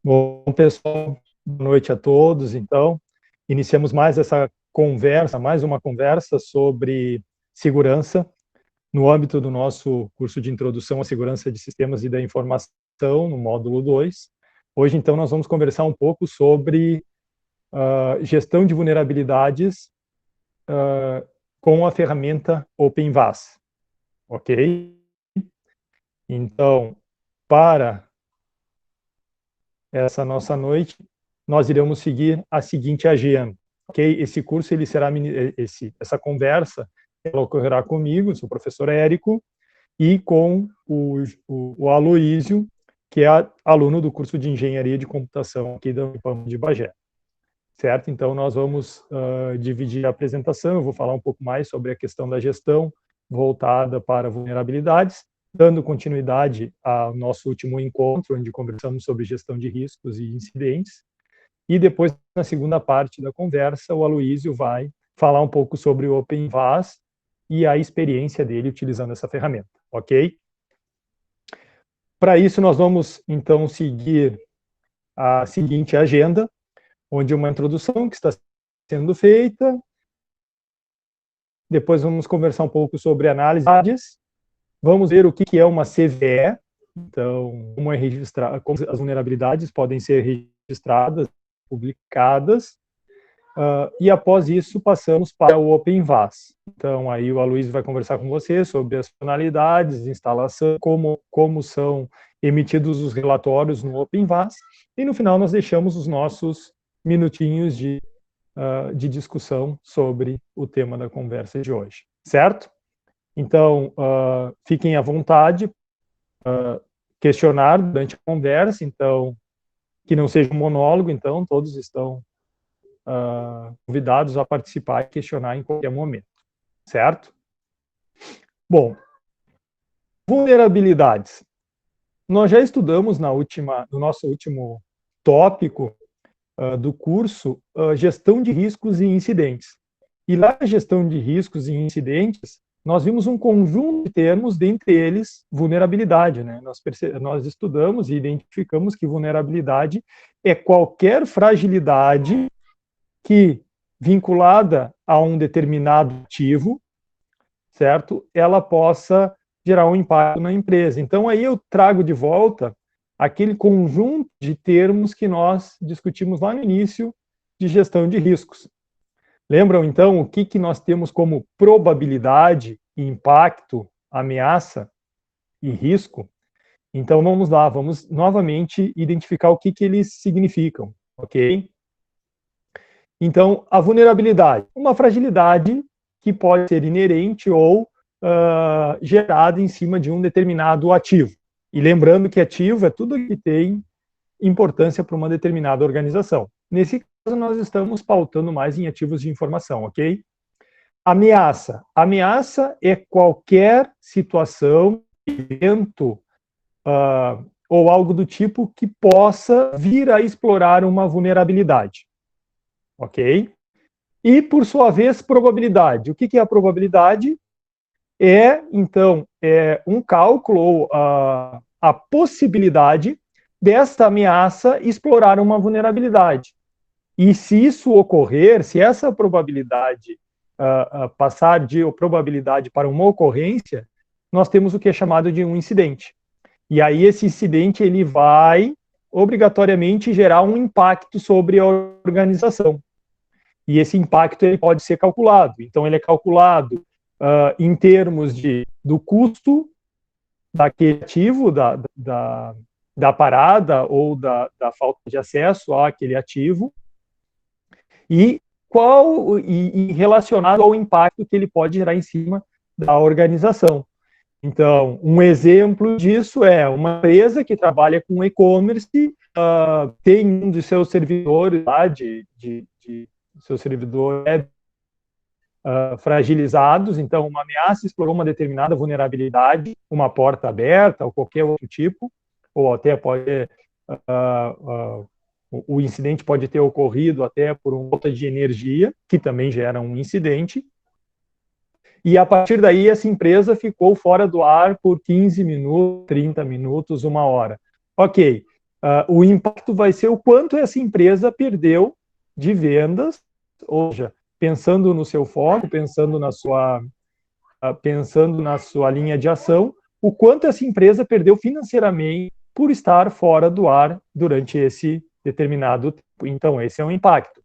Bom, pessoal, boa noite a todos. Então, iniciamos mais uma conversa sobre segurança no âmbito do nosso curso de Introdução à Segurança de Sistemas e da Informação, no módulo 2. Hoje, então, nós vamos conversar um pouco sobre gestão de vulnerabilidades com a ferramenta OpenVAS, ok? Então, para essa nossa noite, nós iremos seguir a seguinte agenda, ok? Esse curso, essa conversa, ela ocorrerá comigo, sou o professor Érico, e com o Aloísio, que é aluno do curso de Engenharia de Computação aqui da Unipam de Bagé, certo? Então, nós vamos dividir a apresentação, eu vou falar um pouco mais sobre a questão da gestão voltada para vulnerabilidades, dando continuidade ao nosso último encontro, onde conversamos sobre gestão de riscos e incidentes. E depois, na segunda parte da conversa, o Aloísio vai falar um pouco sobre o OpenVAS e a experiência dele utilizando essa ferramenta, ok? Para isso, nós vamos, então, seguir a seguinte agenda, onde uma introdução que está sendo feita, depois vamos conversar um pouco sobre análise de dados, vamos ver o que é uma CVE, então, como as vulnerabilidades podem ser registradas, publicadas, e após isso passamos para o OpenVAS. Então, aí o Aloysio vai conversar com você sobre as funcionalidades, instalação, como são emitidos os relatórios no OpenVAS, e no final nós deixamos os nossos minutinhos de discussão sobre o tema da conversa de hoje, certo? Então, fiquem à vontade, questionar durante a conversa, então, que não seja um monólogo, então, todos estão convidados a participar e questionar em qualquer momento, certo? Bom, vulnerabilidades. Nós já estudamos no nosso último tópico do curso, gestão de riscos e incidentes. E lá na gestão de riscos e incidentes, nós vimos um conjunto de termos, dentre eles, vulnerabilidade, né? Nós estudamos e identificamos que vulnerabilidade é qualquer fragilidade que, vinculada a um determinado ativo, certo? Ela possa gerar um impacto na empresa. Então, aí eu trago de volta aquele conjunto de termos que nós discutimos lá no início de gestão de riscos. Lembram, então, o que nós temos como probabilidade, impacto, ameaça e risco? Então, vamos lá, vamos novamente identificar o que eles significam, ok? Então, a vulnerabilidade, uma fragilidade que pode ser inerente ou gerada em cima de um determinado ativo. E lembrando que ativo é tudo que tem importância para uma determinada organização. Nesse caso, nós estamos pautando mais em ativos de informação, ok? Ameaça. Ameaça é qualquer situação, evento ou algo do tipo que possa vir a explorar uma vulnerabilidade, ok? E, por sua vez, probabilidade. O que é a probabilidade? Então, um cálculo ou a possibilidade desta ameaça explorar uma vulnerabilidade. E se isso ocorrer, se essa probabilidade passar de probabilidade para uma ocorrência, nós temos o que é chamado de um incidente. E aí esse incidente ele vai obrigatoriamente gerar um impacto sobre a organização. E esse impacto ele pode ser calculado. Então ele é calculado em termos do custo daquele ativo, da parada ou da falta de acesso àquele ativo, e relacionado ao impacto que ele pode gerar em cima da organização. Então, um exemplo disso é uma empresa que trabalha com e-commerce, tem um de seus servidores lá, seu servidor web fragilizados, então uma ameaça explorou uma determinada vulnerabilidade, uma porta aberta ou qualquer outro tipo, ou até pode o incidente pode ter ocorrido até por uma falta de energia, que também gera um incidente, e a partir daí essa empresa ficou fora do ar por 15 minutos, 30 minutos, 1 hora. Ok, o impacto vai ser o quanto essa empresa perdeu de vendas, ou seja, pensando no seu foco, pensando na sua linha de ação, o quanto essa empresa perdeu financeiramente por estar fora do ar durante esse determinado tempo. Então, esse é um impacto.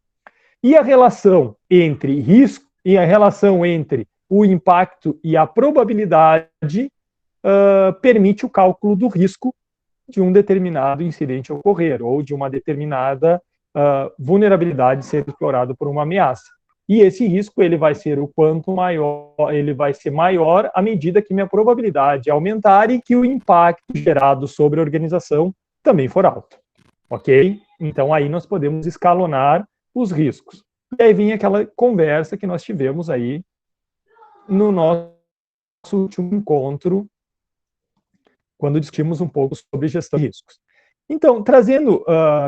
E a relação entre risco e a relação entre o impacto e a probabilidade permite o cálculo do risco de um determinado incidente ocorrer ou de uma determinada vulnerabilidade ser explorada por uma ameaça. E esse risco ele vai ser o quanto maior, ele vai ser maior à medida que minha probabilidade aumentar e que o impacto gerado sobre a organização também for alto. Ok? Então aí nós podemos escalonar os riscos. E aí vem aquela conversa que nós tivemos aí no nosso último encontro, quando discutimos um pouco sobre gestão de riscos. Então,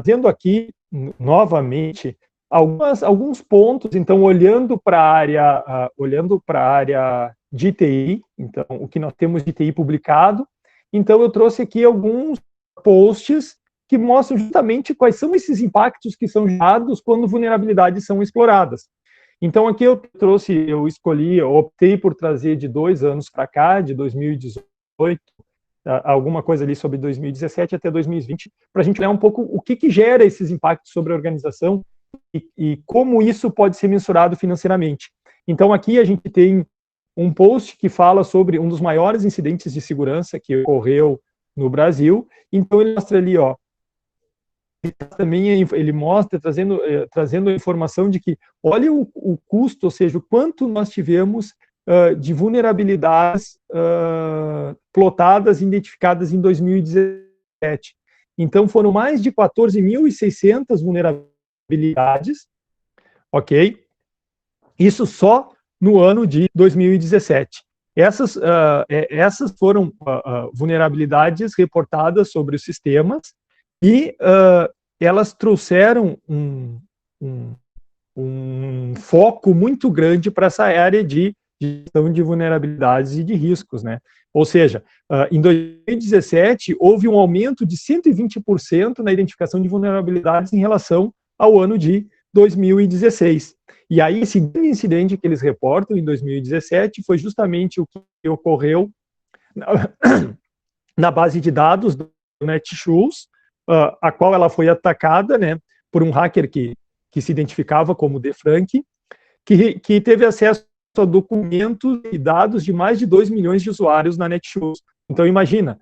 tendo aqui novamente alguns pontos, então olhando para a área de TI, então o que nós temos de TI publicado, então eu trouxe aqui alguns posts que mostram justamente quais são esses impactos que são gerados quando vulnerabilidades são exploradas. Então aqui eu optei por trazer de 2 anos para cá, de 2018, alguma coisa ali sobre 2017 até 2020, para a gente olhar um pouco o que gera esses impactos sobre a organização e como isso pode ser mensurado financeiramente. Então, aqui a gente tem um post que fala sobre um dos maiores incidentes de segurança que ocorreu no Brasil. Então, ele mostra ali, ele mostra, trazendo a informação de que, olha o custo, ou seja, o quanto nós tivemos de vulnerabilidades plotadas e identificadas em 2017. Então, foram mais de 14.600 vulnerabilidades, ok? Isso só no ano de 2017. Essas foram vulnerabilidades reportadas sobre os sistemas e elas trouxeram um foco muito grande para essa área de gestão de vulnerabilidades e de riscos, né? Ou seja, em 2017, houve um aumento de 120% na identificação de vulnerabilidades em relação ao ano de 2016. E aí, esse incidente que eles reportam em 2017 foi justamente o que ocorreu na base de dados do Netshoes, a qual ela foi atacada, né, por um hacker que se identificava como Defrank, que teve acesso a documentos e dados de mais de 2 milhões de usuários na Netshoes. Então, imagina,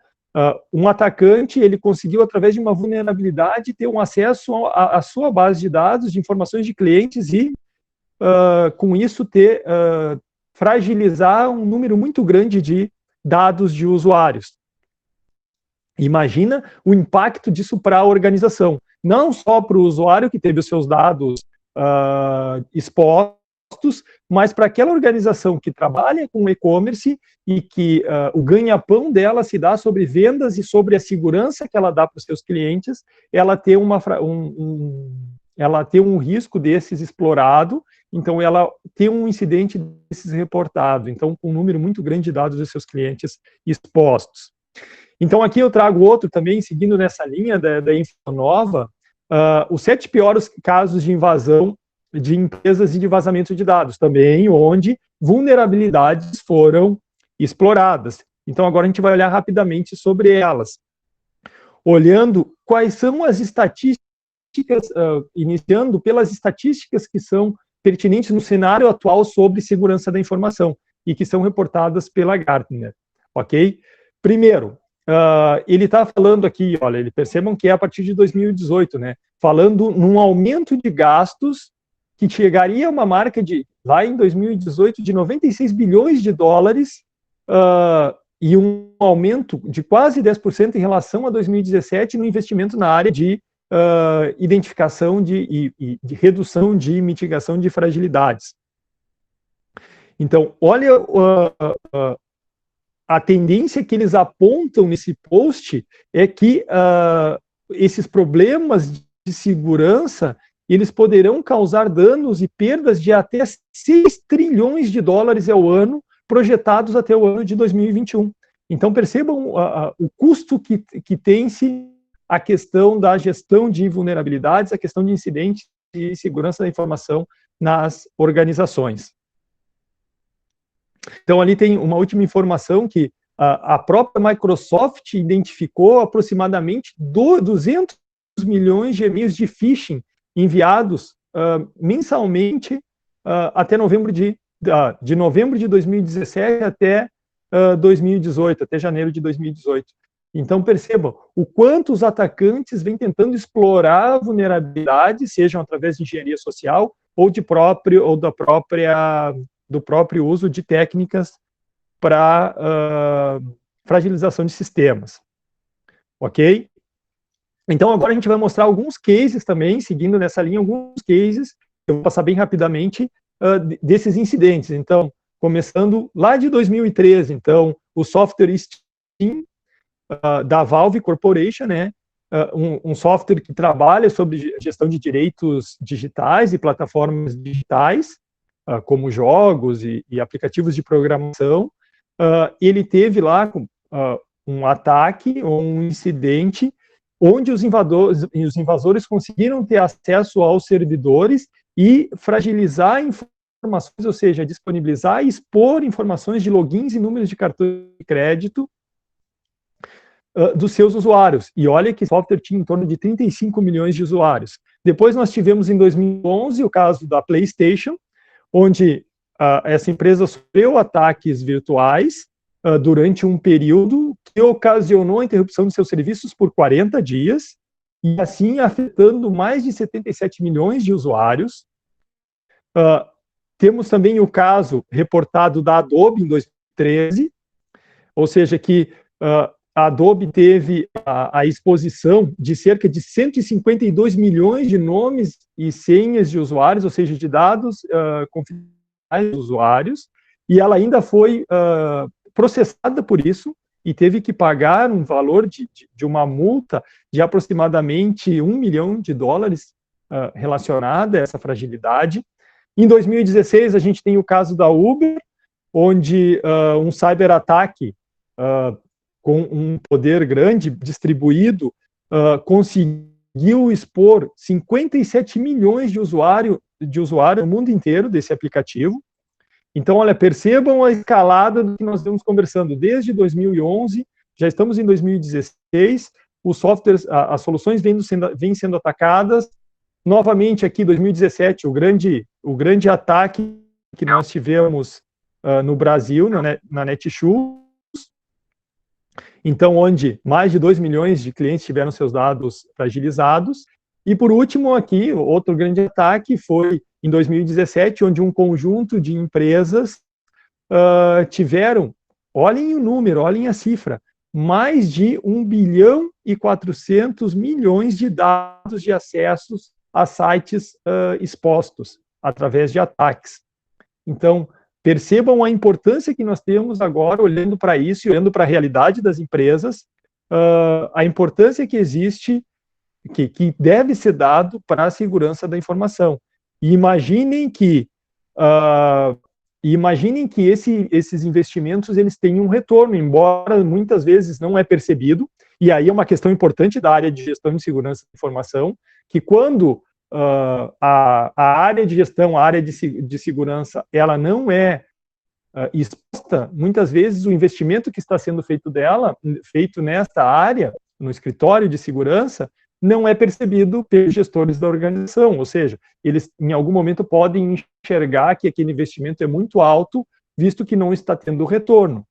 um atacante, ele conseguiu, através de uma vulnerabilidade, ter um acesso à sua base de dados, de informações de clientes e, com isso, fragilizar um número muito grande de dados de usuários. Imagina o impacto disso para a organização. Não só para o usuário que teve os seus dados expostos, mas para aquela organização que trabalha com e-commerce e que o ganha-pão dela se dá sobre vendas e sobre a segurança que ela dá para os seus clientes, ela tem um risco desses explorado, então ela tem um incidente desses reportado, então com um número muito grande de dados dos seus clientes expostos. Então aqui eu trago outro também, seguindo nessa linha da Infonova, os 7 piores casos de invasão de empresas e de vazamento de dados, também onde vulnerabilidades foram exploradas. Então, agora a gente vai olhar rapidamente sobre elas. Olhando quais são as estatísticas, iniciando pelas estatísticas que são pertinentes no cenário atual sobre segurança da informação e que são reportadas pela Gartner, ok? Primeiro, ele está falando aqui, olha, percebam que é a partir de 2018, né? Falando num aumento de gastos que chegaria a uma marca lá em 2018, de 96 bilhões de dólares, e um aumento de quase 10% em relação a 2017 no investimento na área de identificação de redução de mitigação de fragilidades. Então, olha a tendência que eles apontam nesse post é que esses problemas de segurança eles poderão causar danos e perdas de até 6 trilhões de dólares ao ano, projetados até o ano de 2021. Então, percebam o custo que tem-se a questão da gestão de vulnerabilidades, a questão de incidentes e segurança da informação nas organizações. Então, ali tem uma última informação que a própria Microsoft identificou aproximadamente 200 milhões de e-mails de phishing enviados mensalmente até novembro de novembro de 2017 até 2018, até janeiro de 2018. Então, percebam o quanto os atacantes vêm tentando explorar a vulnerabilidade, sejam através de engenharia social ou do próprio uso de técnicas para fragilização de sistemas. Ok? Então, agora a gente vai mostrar alguns cases também, seguindo nessa linha, alguns cases, eu vou passar bem rapidamente, desses incidentes. Então, começando lá de 2013, então, o software Steam, da Valve Corporation, né, um software que trabalha sobre gestão de direitos digitais e plataformas digitais, como jogos e aplicativos de programação. Ele teve lá um ataque ou um incidente onde os invasores conseguiram ter acesso aos servidores e fragilizar informações, ou seja, disponibilizar e expor informações de logins e números de cartão de crédito dos seus usuários. E olha que o software tinha em torno de 35 milhões de usuários. Depois nós tivemos em 2011 o caso da PlayStation, onde essa empresa sofreu ataques virtuais durante um período que ocasionou a interrupção de seus serviços por 40 dias, e assim afetando mais de 77 milhões de usuários. Temos também o caso reportado da Adobe em 2013, ou seja, que a Adobe teve a exposição de cerca de 152 milhões de nomes e senhas de usuários, ou seja, de dados confidenciais dos usuários, e ela ainda foi processada por isso e teve que pagar um valor de uma multa de aproximadamente $1 milhão relacionada a essa fragilidade. Em 2016, a gente tem o caso da Uber, onde um cyberataque com um poder grande, distribuído, conseguiu expor 57 milhões de usuários no mundo inteiro desse aplicativo. Então, olha, percebam a escalada do que nós estamos conversando. Desde 2011, já estamos em 2016, os softwares, as soluções vêm sendo atacadas. Novamente, aqui, 2017, o grande ataque que nós tivemos no Brasil, na Netshoes, então, onde mais de 2 milhões de clientes tiveram seus dados fragilizados. E, por último, aqui, outro grande ataque foi em 2017, onde um conjunto de empresas tiveram, olhem o número, olhem a cifra, mais de 1 bilhão e 400 milhões de dados de acessos a sites expostos através de ataques. Então, percebam a importância que nós temos agora, olhando para isso e olhando para a realidade das empresas, a importância que existe, que deve ser dado para a segurança da informação. E imaginem que esses investimentos eles têm um retorno, embora muitas vezes não é percebido, e aí é uma questão importante da área de gestão de segurança da informação, que quando a área de gestão, a área de segurança, ela não é exposta, muitas vezes o investimento que está sendo feito nesta área, no escritório de segurança, não é percebido pelos gestores da organização, ou seja, eles em algum momento podem enxergar que aquele investimento é muito alto, visto que não está tendo retorno.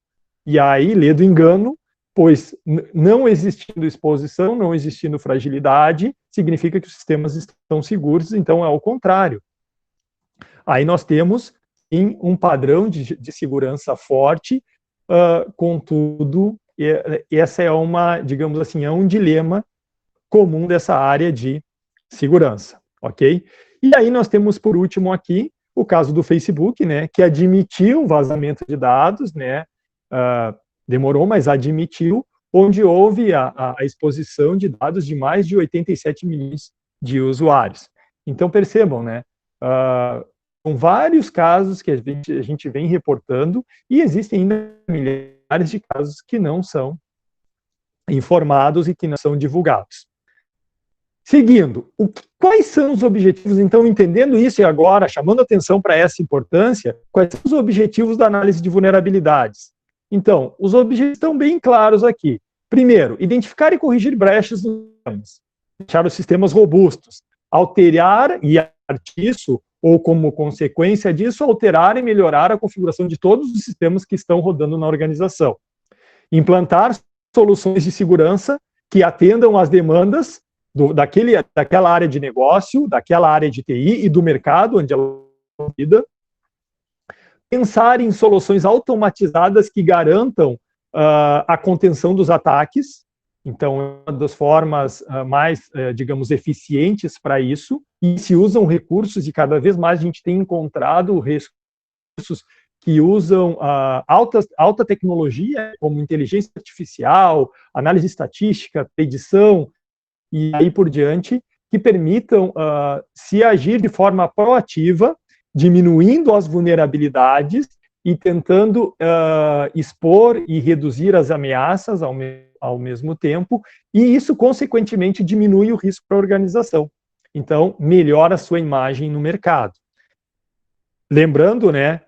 E aí, lê do engano, pois não existindo exposição, não existindo fragilidade, significa que os sistemas estão seguros, então é ao contrário. Aí nós temos um padrão de segurança forte, contudo, essa é digamos assim, é um dilema comum dessa área de segurança, ok? E aí nós temos, por último aqui, o caso do Facebook, né, que admitiu o vazamento de dados, né, demorou, mas admitiu, onde houve a exposição de dados de mais de 87 milhões de usuários. Então, percebam, né, são vários casos que a gente vem reportando, e existem ainda milhares de casos que não são informados e que não são divulgados. Seguindo, quais são os objetivos, então, entendendo isso e agora, chamando atenção para essa importância, quais são os objetivos da análise de vulnerabilidades? Então, os objetivos estão bem claros aqui. Primeiro, identificar e corrigir brechas nos sistemas, deixar os sistemas robustos, alterar e, a partir disso, ou como consequência disso, alterar e melhorar a configuração de todos os sistemas que estão rodando na organização. Implantar soluções de segurança que atendam às demandas daquela área de negócio, daquela área de TI e do mercado onde ela é vida. Pensar em soluções automatizadas que garantam a contenção dos ataques. Então, uma das formas mais, digamos, eficientes para isso, e se usam recursos, e cada vez mais a gente tem encontrado recursos que usam alta tecnologia, como inteligência artificial, análise estatística, predição, e aí por diante, que permitam se agir de forma proativa, diminuindo as vulnerabilidades e tentando expor e reduzir as ameaças ao mesmo tempo, e isso, consequentemente, diminui o risco para a organização. Então, melhora a sua imagem no mercado. Lembrando, né,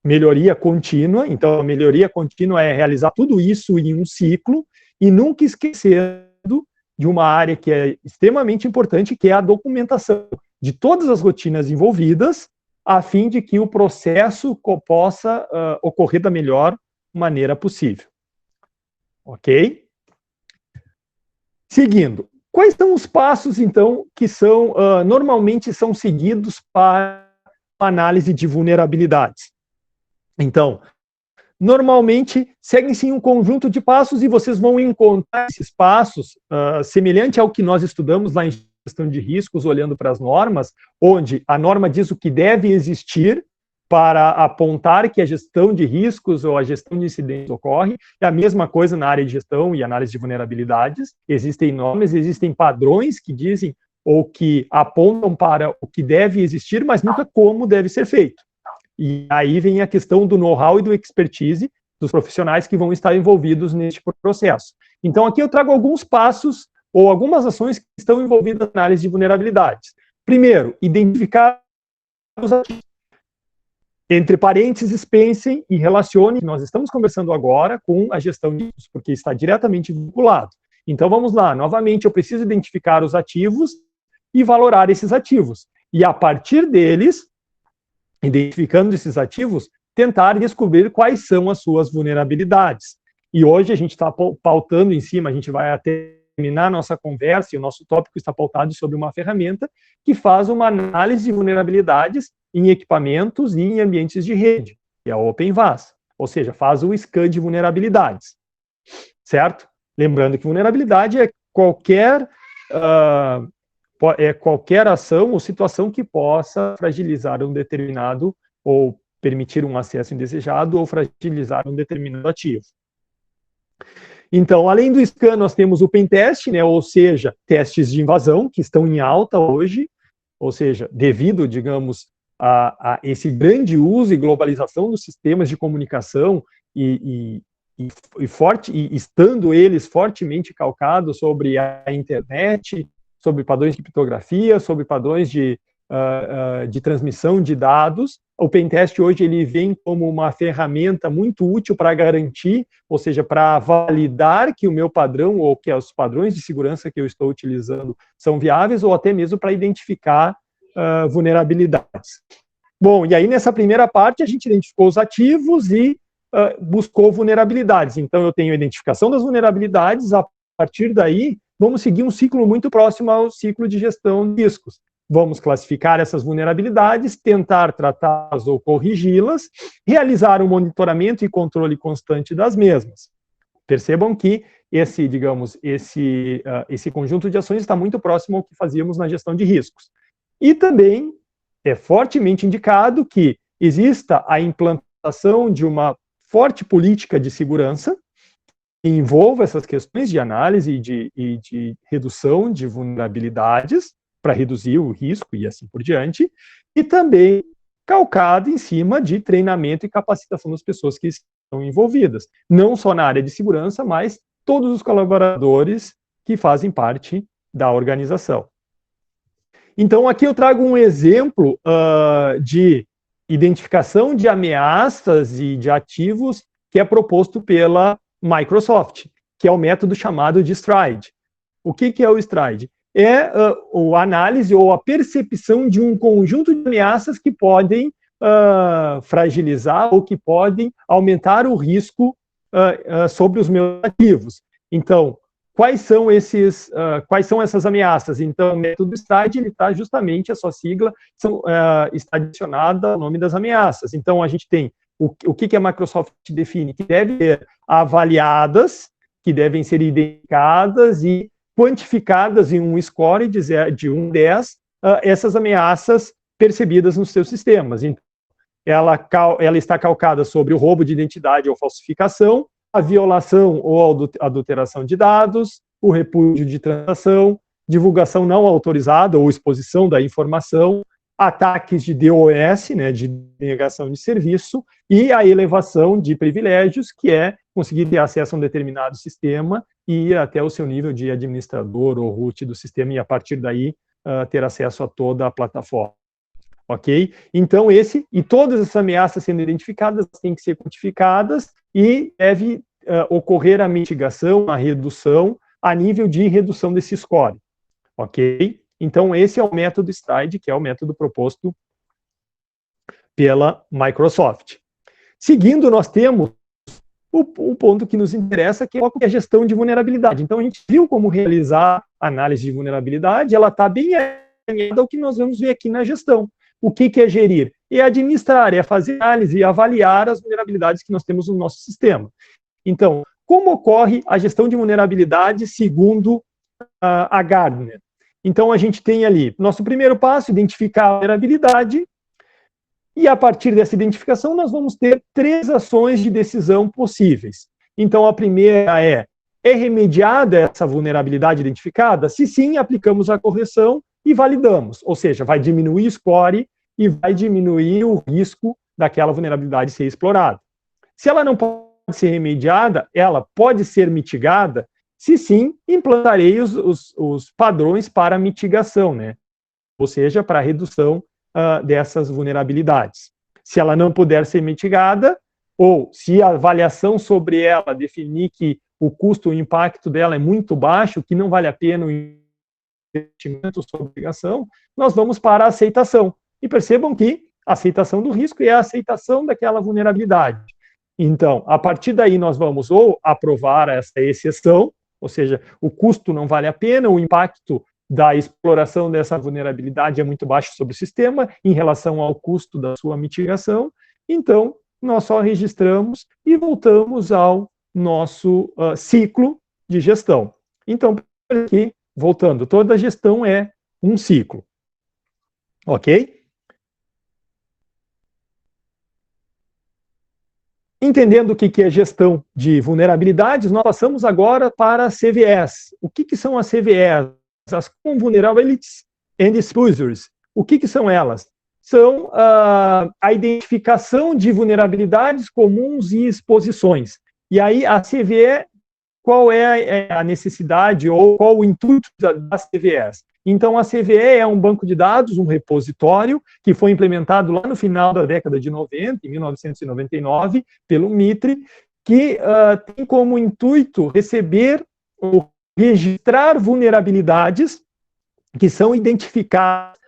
melhoria contínua, então a melhoria contínua é realizar tudo isso em um ciclo e nunca esquecendo de uma área que é extremamente importante, que é a documentação de todas as rotinas envolvidas, a fim de que o processo possa ocorrer da melhor maneira possível. Ok? Seguindo, quais são os passos, então, que normalmente são seguidos para a análise de vulnerabilidades? Então, normalmente, seguem-se um conjunto de passos e vocês vão encontrar esses passos semelhante ao que nós estudamos lá em gestão de riscos, olhando para as normas, onde a norma diz o que deve existir para apontar que a gestão de riscos ou a gestão de incidentes ocorre. É a mesma coisa na área de gestão e análise de vulnerabilidades. Existem normas, existem padrões que dizem ou que apontam para o que deve existir, mas nunca como deve ser feito. E aí vem a questão do know-how e do expertise dos profissionais que vão estar envolvidos neste processo. Então, aqui eu trago alguns passos ou algumas ações que estão envolvidas na análise de vulnerabilidades. Primeiro, identificar os ativos. Entre parênteses, pensem e relacionem, nós estamos conversando agora com a gestão de riscos, porque está diretamente vinculado. Então, vamos lá, novamente, eu preciso identificar os ativos e valorar esses ativos. E, a partir deles, identificando esses ativos, tentar descobrir quais são as suas vulnerabilidades. E hoje a gente está pautando em cima, a gente vai terminar a nossa conversa, e o nosso tópico está pautado sobre uma ferramenta que faz uma análise de vulnerabilidades em equipamentos e em ambientes de rede, que é a OpenVAS, ou seja, faz o scan de vulnerabilidades, certo? Lembrando que vulnerabilidade é qualquer ação ou situação que possa fragilizar um determinado, ou permitir um acesso indesejado, ou fragilizar um determinado ativo. Então, além do scan, nós temos o pentest, né, ou seja, testes de invasão, que estão em alta hoje, ou seja, devido, digamos, a esse grande uso e globalização dos sistemas de comunicação e estando eles fortemente calcados sobre a internet, sobre padrões de criptografia, sobre padrões de transmissão de dados. O pentest hoje ele vem como uma ferramenta muito útil para garantir, ou seja, para validar que o meu padrão ou que os padrões de segurança que eu estou utilizando são viáveis, ou até mesmo para identificar vulnerabilidades. Bom, e aí nessa primeira parte a gente identificou os ativos e buscou vulnerabilidades. Então eu tenho a identificação das vulnerabilidades, a partir daí vamos seguir um ciclo muito próximo ao ciclo de gestão de riscos. Vamos classificar essas vulnerabilidades, tentar tratá-las ou corrigi-las, realizar um monitoramento e controle constante das mesmas. Percebam que esse conjunto de ações está muito próximo ao que fazíamos na gestão de riscos. E também é fortemente indicado que exista a implantação de uma forte política de segurança que envolva essas questões de análise e de redução de vulnerabilidades para reduzir o risco e assim por diante, e também calcado em cima de treinamento e capacitação das pessoas que estão envolvidas, não só na área de segurança, mas todos os colaboradores que fazem parte da organização. Então, aqui eu trago um exemplo de identificação de ameaças e de ativos que é proposto pela Microsoft, que é o método chamado de STRIDE. O que é o STRIDE? É a análise ou a percepção de um conjunto de ameaças que podem fragilizar ou que podem aumentar o risco sobre os meus ativos. Então, quais são essas ameaças? Então, o método STRIDE, ele está justamente, a sua sigla está adicionada ao nome das ameaças. Então, a gente tem o que a Microsoft define, que devem ser avaliadas, que devem ser identificadas e quantificadas em um score de 1 a 10, essas ameaças percebidas nos seus sistemas. Então, ela está calcada sobre o roubo de identidade ou falsificação, a violação ou adulteração de dados, o repúdio de transação, divulgação não autorizada ou exposição da informação, ataques de DOS, né, de negação de serviço, e a elevação de privilégios, que é conseguir ter acesso a um determinado sistema e ir até o seu nível de administrador ou root do sistema e, a partir daí, ter acesso a toda a plataforma. Ok? Então, todas essas ameaças sendo identificadas têm que ser quantificadas e deve ocorrer a mitigação, a redução, a nível de redução desse score. Ok? Então, esse é o método STRIDE, que é o método proposto pela Microsoft. Seguindo, nós temos o ponto que nos interessa, que é a gestão de vulnerabilidade. Então, a gente viu como realizar análise de vulnerabilidade, ela está bem alinhada ao que nós vamos ver aqui na gestão. O que é gerir? É administrar, é fazer análise e avaliar as vulnerabilidades que nós temos no nosso sistema. Então, como ocorre a gestão de vulnerabilidade segundo a Gartner? Então, a gente tem ali, nosso primeiro passo, identificar a vulnerabilidade, e a partir dessa identificação, nós vamos ter 3 ações de decisão possíveis. Então, a primeira é remediada essa vulnerabilidade identificada? Se sim, aplicamos a correção e validamos, ou seja, vai diminuir o score e vai diminuir o risco daquela vulnerabilidade ser explorada. Se ela não pode ser remediada, ela pode ser mitigada? Se sim, implantarei os padrões para mitigação, né? Ou seja, para a redução dessas vulnerabilidades. Se ela não puder ser mitigada, ou se a avaliação sobre ela definir que o custo, o impacto dela é muito baixo, que não vale a pena o investimento sobre obrigação, nós vamos para a aceitação. E percebam que a aceitação do risco é a aceitação daquela vulnerabilidade. Então, a partir daí, nós vamos ou aprovar essa exceção, ou seja, o custo não vale a pena, o impacto da exploração dessa vulnerabilidade é muito baixo sobre o sistema em relação ao custo da sua mitigação. Então, nós só registramos e voltamos ao nosso ciclo de gestão. Então, aqui, voltando, toda gestão é um ciclo. Ok? Entendendo o que é gestão de vulnerabilidades, nós passamos agora para as CVEs. O que são as CVEs? As Vulnerabilities and Exposures. O que são elas? São a identificação de vulnerabilidades comuns e exposições. E aí, a CVE, qual é a necessidade ou qual o intuito das CVEs? Então, a CVE é um banco de dados, um repositório, que foi implementado lá no final da década de 90, em 1999, pelo MITRE, que tem como intuito receber ou registrar vulnerabilidades que são identificadas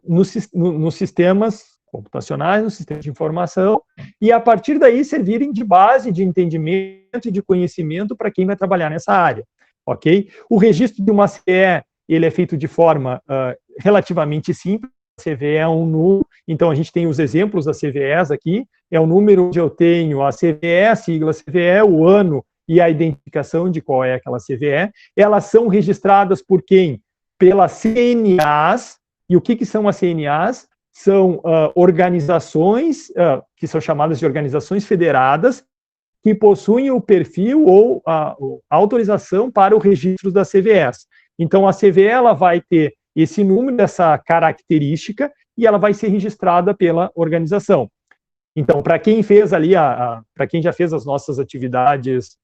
nos sistemas computacionais, nos sistemas de informação, e a partir daí servirem de base de entendimento e de conhecimento para quem vai trabalhar nessa área, ok? O registro de uma CVE, ele é feito de forma relativamente simples. A CVE é um número, então a gente tem os exemplos das CVEs aqui, é o número onde eu tenho a CVE, a sigla CVE, o ano e a identificação de qual é aquela CVE. Elas são registradas por quem? Pelas CNAs. E o que são as CNAs? São organizações, que são chamadas de organizações federadas, que possuem o perfil ou a autorização para o registro das CVEs. Então, a CVE ela vai ter esse número, essa característica, e ela vai ser registrada pela organização. Então, para quem fez ali, para quem já fez as nossas atividades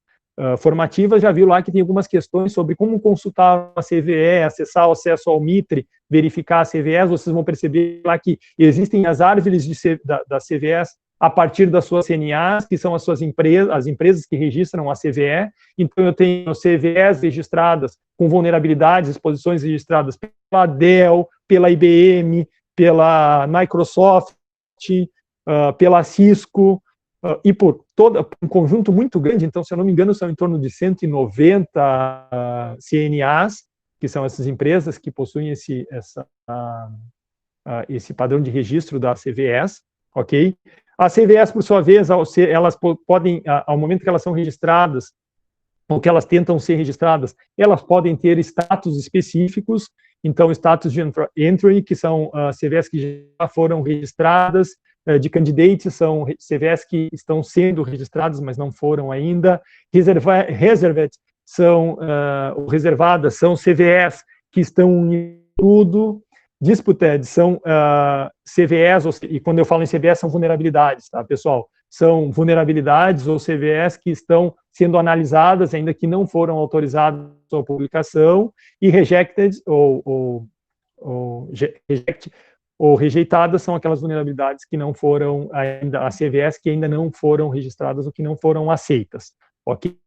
formativas, já viu lá que tem algumas questões sobre como consultar a CVE, acessar o acesso ao Mitre, verificar a CVEs. Vocês vão perceber lá que existem as árvores da CVEs a partir das suas CNAs, que são as empresas que registram a CVE. Então, eu tenho CVEs registradas com vulnerabilidades, exposições registradas pela Dell, pela IBM, pela Microsoft, pela Cisco, e por todo um conjunto muito grande. Então, se eu não me engano, são em torno de 190 CNAs, que são essas empresas que possuem esse padrão de registro da CVEs, ok? As CVEs, por sua vez, elas podem, ao momento que elas são registradas, ou que elas tentam ser registradas, elas podem ter status específicos. Então, status de entry, que são CVEs que já foram registradas, de candidates, são CVEs que estão sendo registradas, mas não foram ainda. Reserved reservadas são CVEs que estão em tudo. Disputed são CVEs, e quando eu falo em CVEs, são vulnerabilidades, tá, pessoal? São vulnerabilidades ou CVEs que estão sendo analisadas, ainda que não foram autorizadas a sua publicação, e rejected ou rejeitadas são aquelas vulnerabilidades que não foram ainda, as CVEs que ainda não foram registradas ou que não foram aceitas, ok?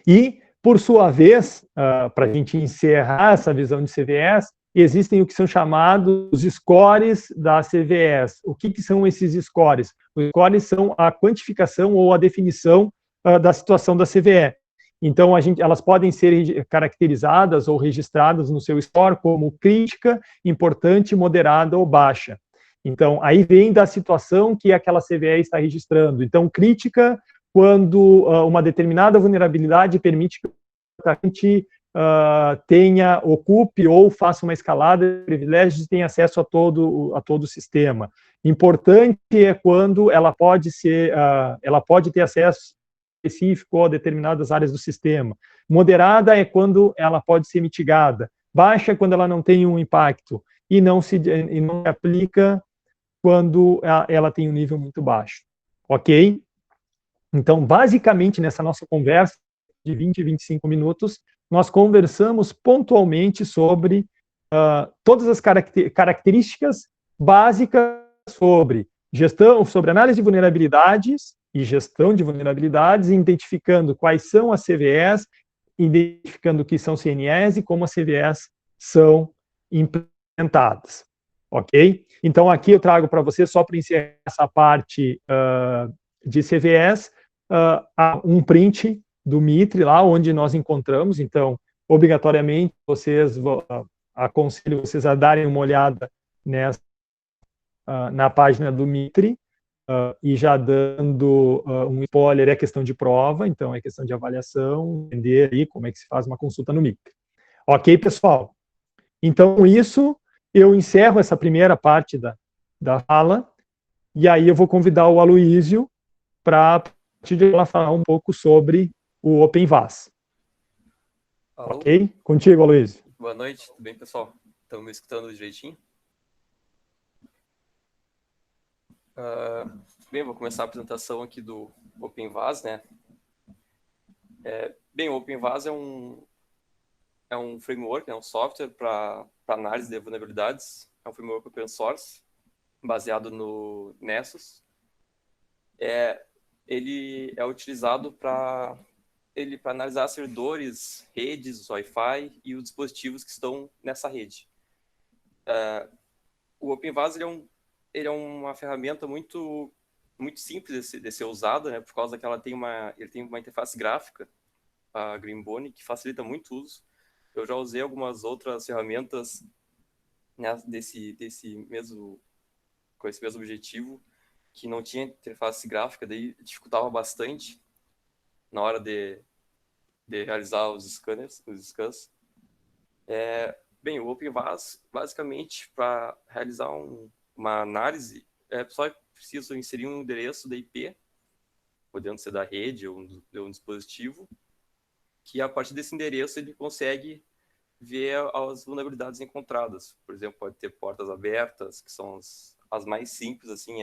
E, por sua vez, para a gente encerrar essa visão de CVEs, existem o que são chamados scores das CVEs. O que são esses scores? Os scores são a quantificação ou a definição da situação da CVE. Então, elas podem ser caracterizadas ou registradas no seu score como crítica, importante, moderada ou baixa. Então, aí vem da situação que aquela CVE está registrando. Então, crítica, quando uma determinada vulnerabilidade permite que o atacante ocupe ou faça uma escalada de privilégios e tenha acesso a todo o sistema. Importante é quando ela pode ter acesso específico a determinadas áreas do sistema. Moderada é quando ela pode ser mitigada. Baixa é quando ela não tem um impacto e não se aplica quando ela tem um nível muito baixo. Ok? Então, basicamente, nessa nossa conversa de 20 a 25 minutos, nós conversamos pontualmente sobre todas as características básicas sobre gestão, sobre análise de vulnerabilidades e gestão de vulnerabilidades, identificando quais são as CVEs, identificando o que são CNEs e como as CVEs são implementadas. Ok? Então, aqui eu trago para você, só para encerrar essa parte de CVEs, um print do Mitre, lá onde nós encontramos. Então, obrigatoriamente, aconselho vocês a darem uma olhada na página do Mitre, e já dando um spoiler, é questão de prova, então é questão de avaliação, entender aí como é que se faz uma consulta no Mitre. Ok, pessoal? Então, isso, eu encerro essa primeira parte da fala, e aí eu vou convidar o Aloísio para, a partir de ela, falar um pouco sobre o OpenVAS. Alô? Ok? Contigo, Aloísio. Boa noite, tudo bem, pessoal? Estão me escutando direitinho? Bem, vou começar a apresentação aqui do OpenVAS, né? Bem, o OpenVAS é um framework, é um software para análise de vulnerabilidades. É um framework open source, baseado no Nessus. Ele é utilizado para analisar servidores, redes, Wi-Fi e os dispositivos que estão nessa rede. O OpenVAS ele é uma ferramenta muito simples de ser usada, né, por causa que ele tem uma interface gráfica, a Greenbone, que facilita muito o uso. Eu já usei algumas outras ferramentas, né, com esse mesmo objetivo, que não tinha interface gráfica, daí dificultava bastante na hora de realizar os scans. Bem, o OpenVAS, basicamente, para realizar uma análise, só preciso inserir um endereço da IP, podendo ser da rede ou de um dispositivo, que a partir desse endereço ele consegue ver as vulnerabilidades encontradas. Por exemplo, pode ter portas abertas, que são as mais simples, assim,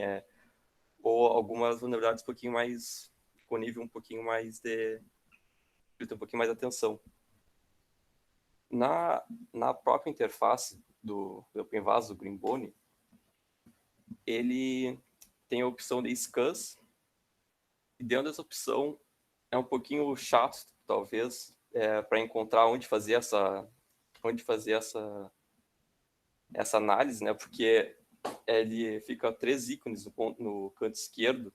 ou algumas vulnerabilidades um pouquinho mais com nível um pouquinho mais de atenção. Na própria interface do OpenVAS, do Greenbone, ele tem a opção de scans, e dentro dessa opção é um pouquinho chato, talvez, para encontrar onde fazer essa análise, né? Porque ele fica 3 ícones no canto esquerdo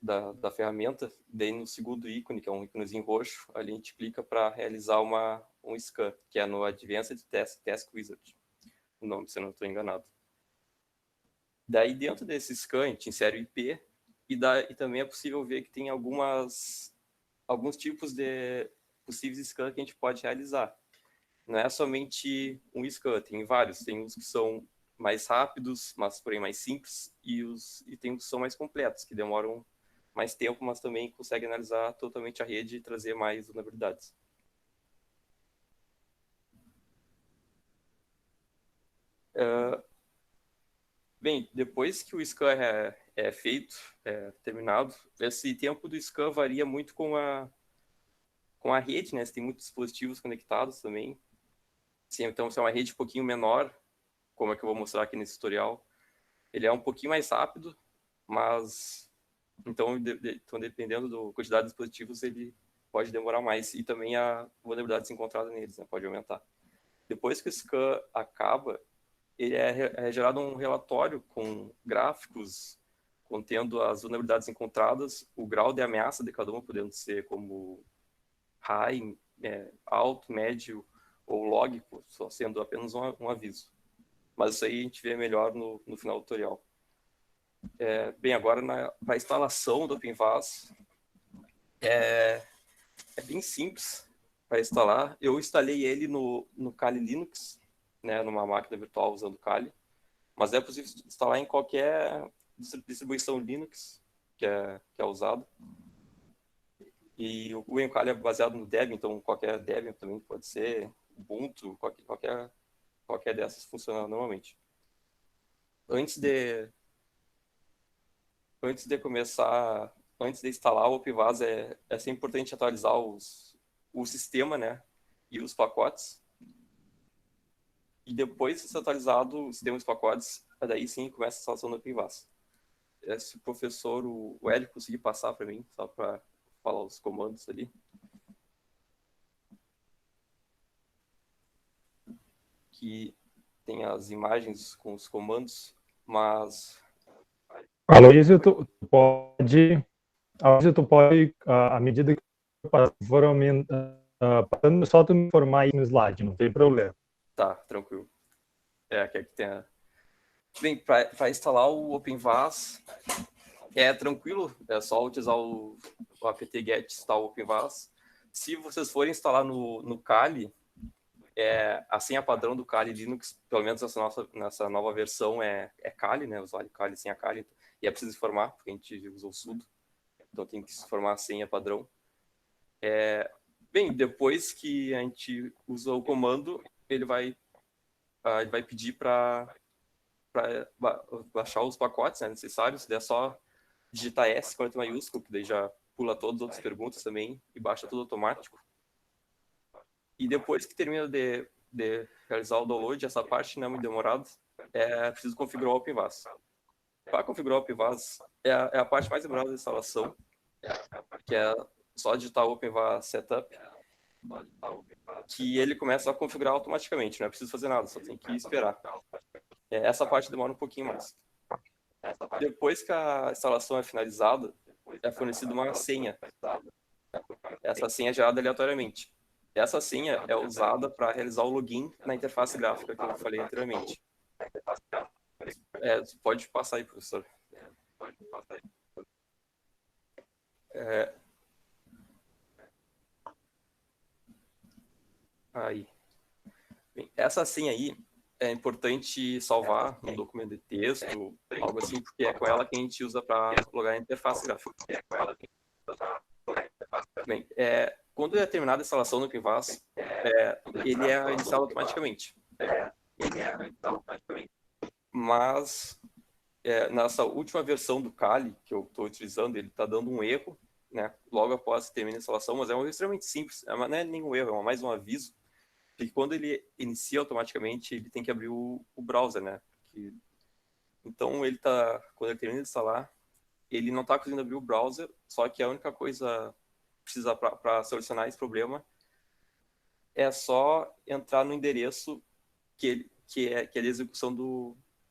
da ferramenta. Daí no segundo ícone, que é um íconezinho roxo, ali a gente clica para realizar um scan, que é no Advanced Task Wizard, o nome, se eu não estou enganado. Daí dentro desse scan a gente insere o IP e também é possível ver que tem alguns tipos de possíveis scans que a gente pode realizar. Não é somente um scan, tem vários. Tem uns que são mais rápidos, mas porém mais simples, e tem uns que são mais completos, que demoram mais tempo, mas também conseguem analisar totalmente a rede e trazer mais vulnerabilidades. Bem, depois que o scan é feito, terminado, esse tempo do scan varia muito com a rede, né? Você tem muitos dispositivos conectados também. Sim, então, se é uma rede um pouquinho menor, como é que eu vou mostrar aqui nesse tutorial, ele é um pouquinho mais rápido, mas então dependendo da quantidade de dispositivos, ele pode demorar mais, e também a vulnerabilidade encontrada neles, né, pode aumentar. Depois que o scan acaba, ele é gerado um relatório com gráficos contendo as vulnerabilidades encontradas, o grau de ameaça de cada uma, podendo ser como high, alto, médio ou log, só sendo apenas um aviso. Mas isso aí a gente vê melhor no final do tutorial. Bem, agora para a instalação do OpenVAS, é bem simples para instalar. Eu instalei ele no Kali Linux, né, numa máquina virtual usando Kali, mas é possível instalar em qualquer distribuição Linux que é usado. E o Kali é baseado no Debian, então qualquer Debian também pode ser, Ubuntu, qualquer dessas funciona normalmente. Antes de instalar o OpenVAS, é sempre importante atualizar o sistema, né, e os pacotes. E depois de ser atualizado o sistema e os pacotes, daí sim começa a instalação do OpenVAS. Se o professor, o Hélio, conseguir passar para mim, só para falar os comandos ali. Que tem as imagens com os comandos, mas... Aloysio, tu pode, à medida que for passando, só tu me informar aí no slide, não tem problema. Tá, tranquilo. Aqui tem a... Bem, para instalar o OpenVAS, é tranquilo, é só utilizar o apt-get install OpenVAS. Se vocês forem instalar no Kali, a senha padrão do Kali Linux, pelo menos nessa nova versão, é Kali, né? Usuário Kali, senha Kali. E é preciso informar, porque a gente usou o sudo. Então tem que informar a senha padrão. Bem, depois que a gente usa o comando, ele vai pedir para baixar os pacotes, né, necessários. Daí é só digitar S com letra maiúsculo, que daí já pula todas as outras perguntas também e baixa tudo automático. E depois que termina de realizar o download, essa parte não é muito demorada, preciso configurar o OpenVAS. Para configurar o OpenVAS, é a parte mais demorada da instalação, que é só digitar o OpenVAS Setup, que ele começa a configurar automaticamente, não é preciso fazer nada, só tem que esperar. Essa parte demora um pouquinho mais. Depois que a instalação é finalizada, é fornecida uma senha. Essa senha é gerada aleatoriamente. Essa senha é usada para realizar o login na interface gráfica que eu falei anteriormente. Pode passar aí, professor. Aí. Bem, essa senha aí é importante salvar no documento de texto, algo assim, porque é com ela que a gente usa para logar a interface gráfica. Bem, quando é terminada a instalação do OpenVAS, ele é iniciado automaticamente. Mas nessa última versão do Kali, que eu estou utilizando, ele está dando um erro, né, logo após terminar a instalação, mas é um erro extremamente simples, não é nenhum erro, é mais um aviso, que quando ele inicia automaticamente, ele tem que abrir o browser, né? Então, quando ele termina de instalar, ele não está conseguindo abrir o browser, só que a única coisa que precisa para solucionar esse problema é só entrar no endereço que é a execução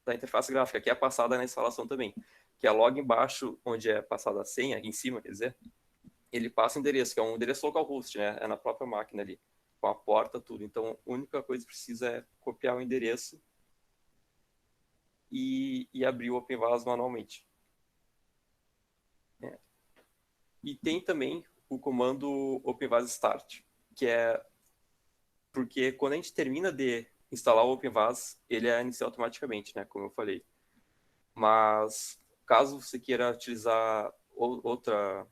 da interface gráfica, que é passada na instalação também, que é logo embaixo, onde é passada a senha, aqui em cima, quer dizer, ele passa o endereço, que é um endereço localhost, né? É na própria máquina ali, com a porta, tudo. Então, a única coisa que precisa é copiar o endereço e abrir o OpenVAS manualmente. E tem também o comando OpenVAS Start, que é porque quando a gente termina de instalar o OpenVAS, ele é iniciado automaticamente, né? Como eu falei. Mas caso você queira utilizar outra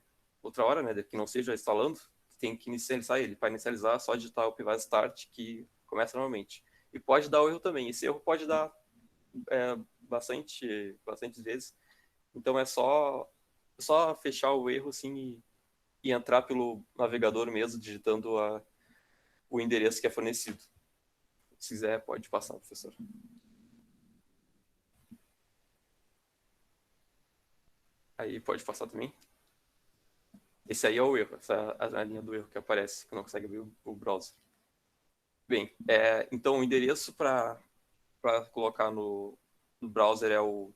hora, né, que não seja instalando, tem que inicializar ele. Para inicializar, é só digitar o OpenVAS Start, que começa normalmente. E pode dar o erro também. Esse erro pode dar bastante vezes. Então é só fechar o erro assim e entrar pelo navegador mesmo, digitando o endereço que é fornecido. Se quiser, pode passar, professor. Aí pode passar também. Esse aí é o erro, essa é a linha do erro que aparece, que não consegue abrir o browser. Bem, então o endereço para colocar no browser é o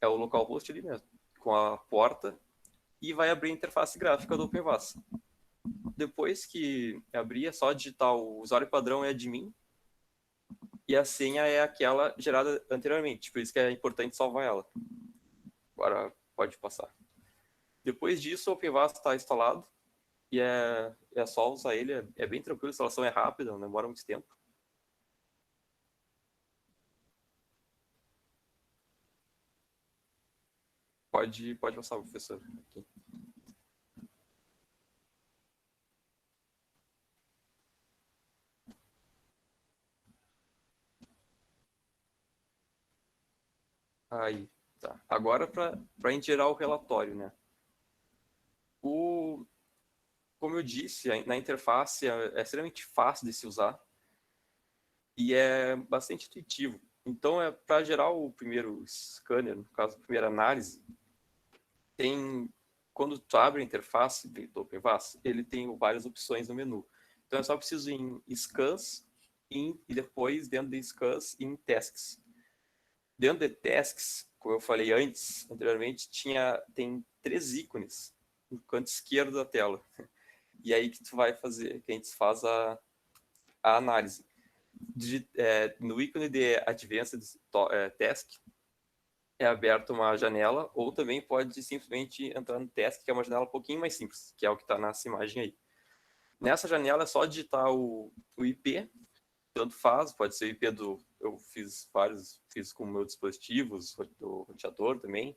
localhost ali mesmo, com a porta, e vai abrir a interface gráfica do OpenVAS. Depois que abrir, é só digitar o usuário padrão é admin, e a senha é aquela gerada anteriormente, por isso que é importante salvar ela. Agora pode passar. Depois disso, o OpenVAS está instalado, e é só usar ele, é bem tranquilo, a instalação é rápida, não demora muito tempo. Pode passar, professor. Aqui. Aí, tá. Agora, para a gente gerar o relatório, né? Como eu disse, na interface é extremamente fácil de se usar e é bastante intuitivo. Então, para gerar o primeiro scanner, no caso, a primeira análise, quando tu abre a interface do OpenVAS, ele tem várias opções no menu. Então, eu só preciso ir em scans e depois, dentro de scans, em tasks. Dentro de tasks, como eu falei anteriormente, tem 3 ícones no canto esquerdo da tela. E aí que tu vai fazer, que a gente faz a análise. No ícone de Advanced Task é aberta uma janela, ou também pode simplesmente entrar no Task, que é uma janela um pouquinho mais simples, que é o que está nessa imagem aí. Nessa janela é só digitar o IP, tanto faz, pode ser o IP eu fiz com meus dispositivos, do roteador também,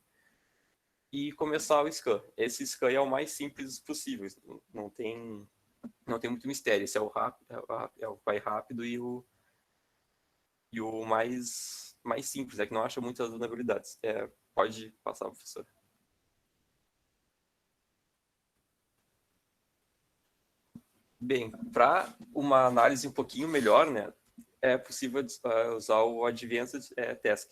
e começar o scan. Esse scan é o mais simples possível, não tem muito mistério. Esse é o vai rápido e o mais simples, é que não acha muitas vulnerabilidades. Pode passar, professor. Bem, para uma análise um pouquinho melhor, né, é possível usar o Advanced Task,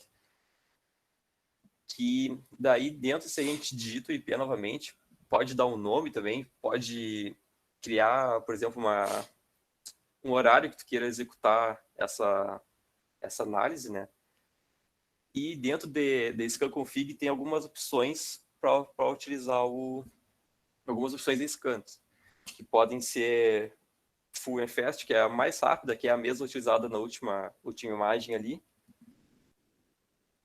que daí dentro, se a gente digita o IP novamente, pode dar um nome também, pode criar, por exemplo, um horário que tu queira executar essa análise, né? E dentro de Scan Config tem algumas opções para utilizar algumas opções de scans, que podem ser Full and Fast, que é a mais rápida, que é a mesma utilizada na última imagem ali.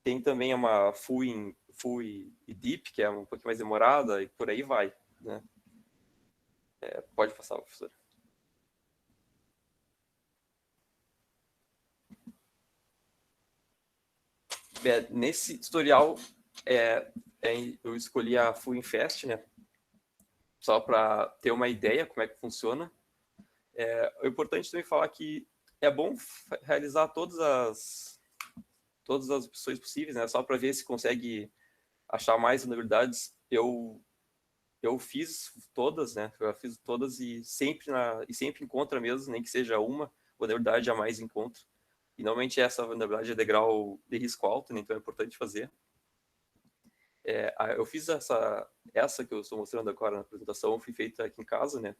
Tem também uma Full e Deep, que é um pouquinho mais demorada, e por aí vai, né? Pode passar, professor. Nesse tutorial, eu escolhi a Full and Fast, né? Só para ter uma ideia como é que funciona. O importante também falar que é bom realizar todas todas as opções possíveis, né? Só para ver se consegue achar mais vulnerabilidades. Eu fiz todas, né? Eu fiz todas e sempre encontra mesmo, nem que seja uma vulnerabilidade a mais encontro. E normalmente essa vulnerabilidade é degrau de risco alto, né? Então é importante fazer. Eu fiz essa que eu estou mostrando agora na apresentação, foi feita aqui em casa, né?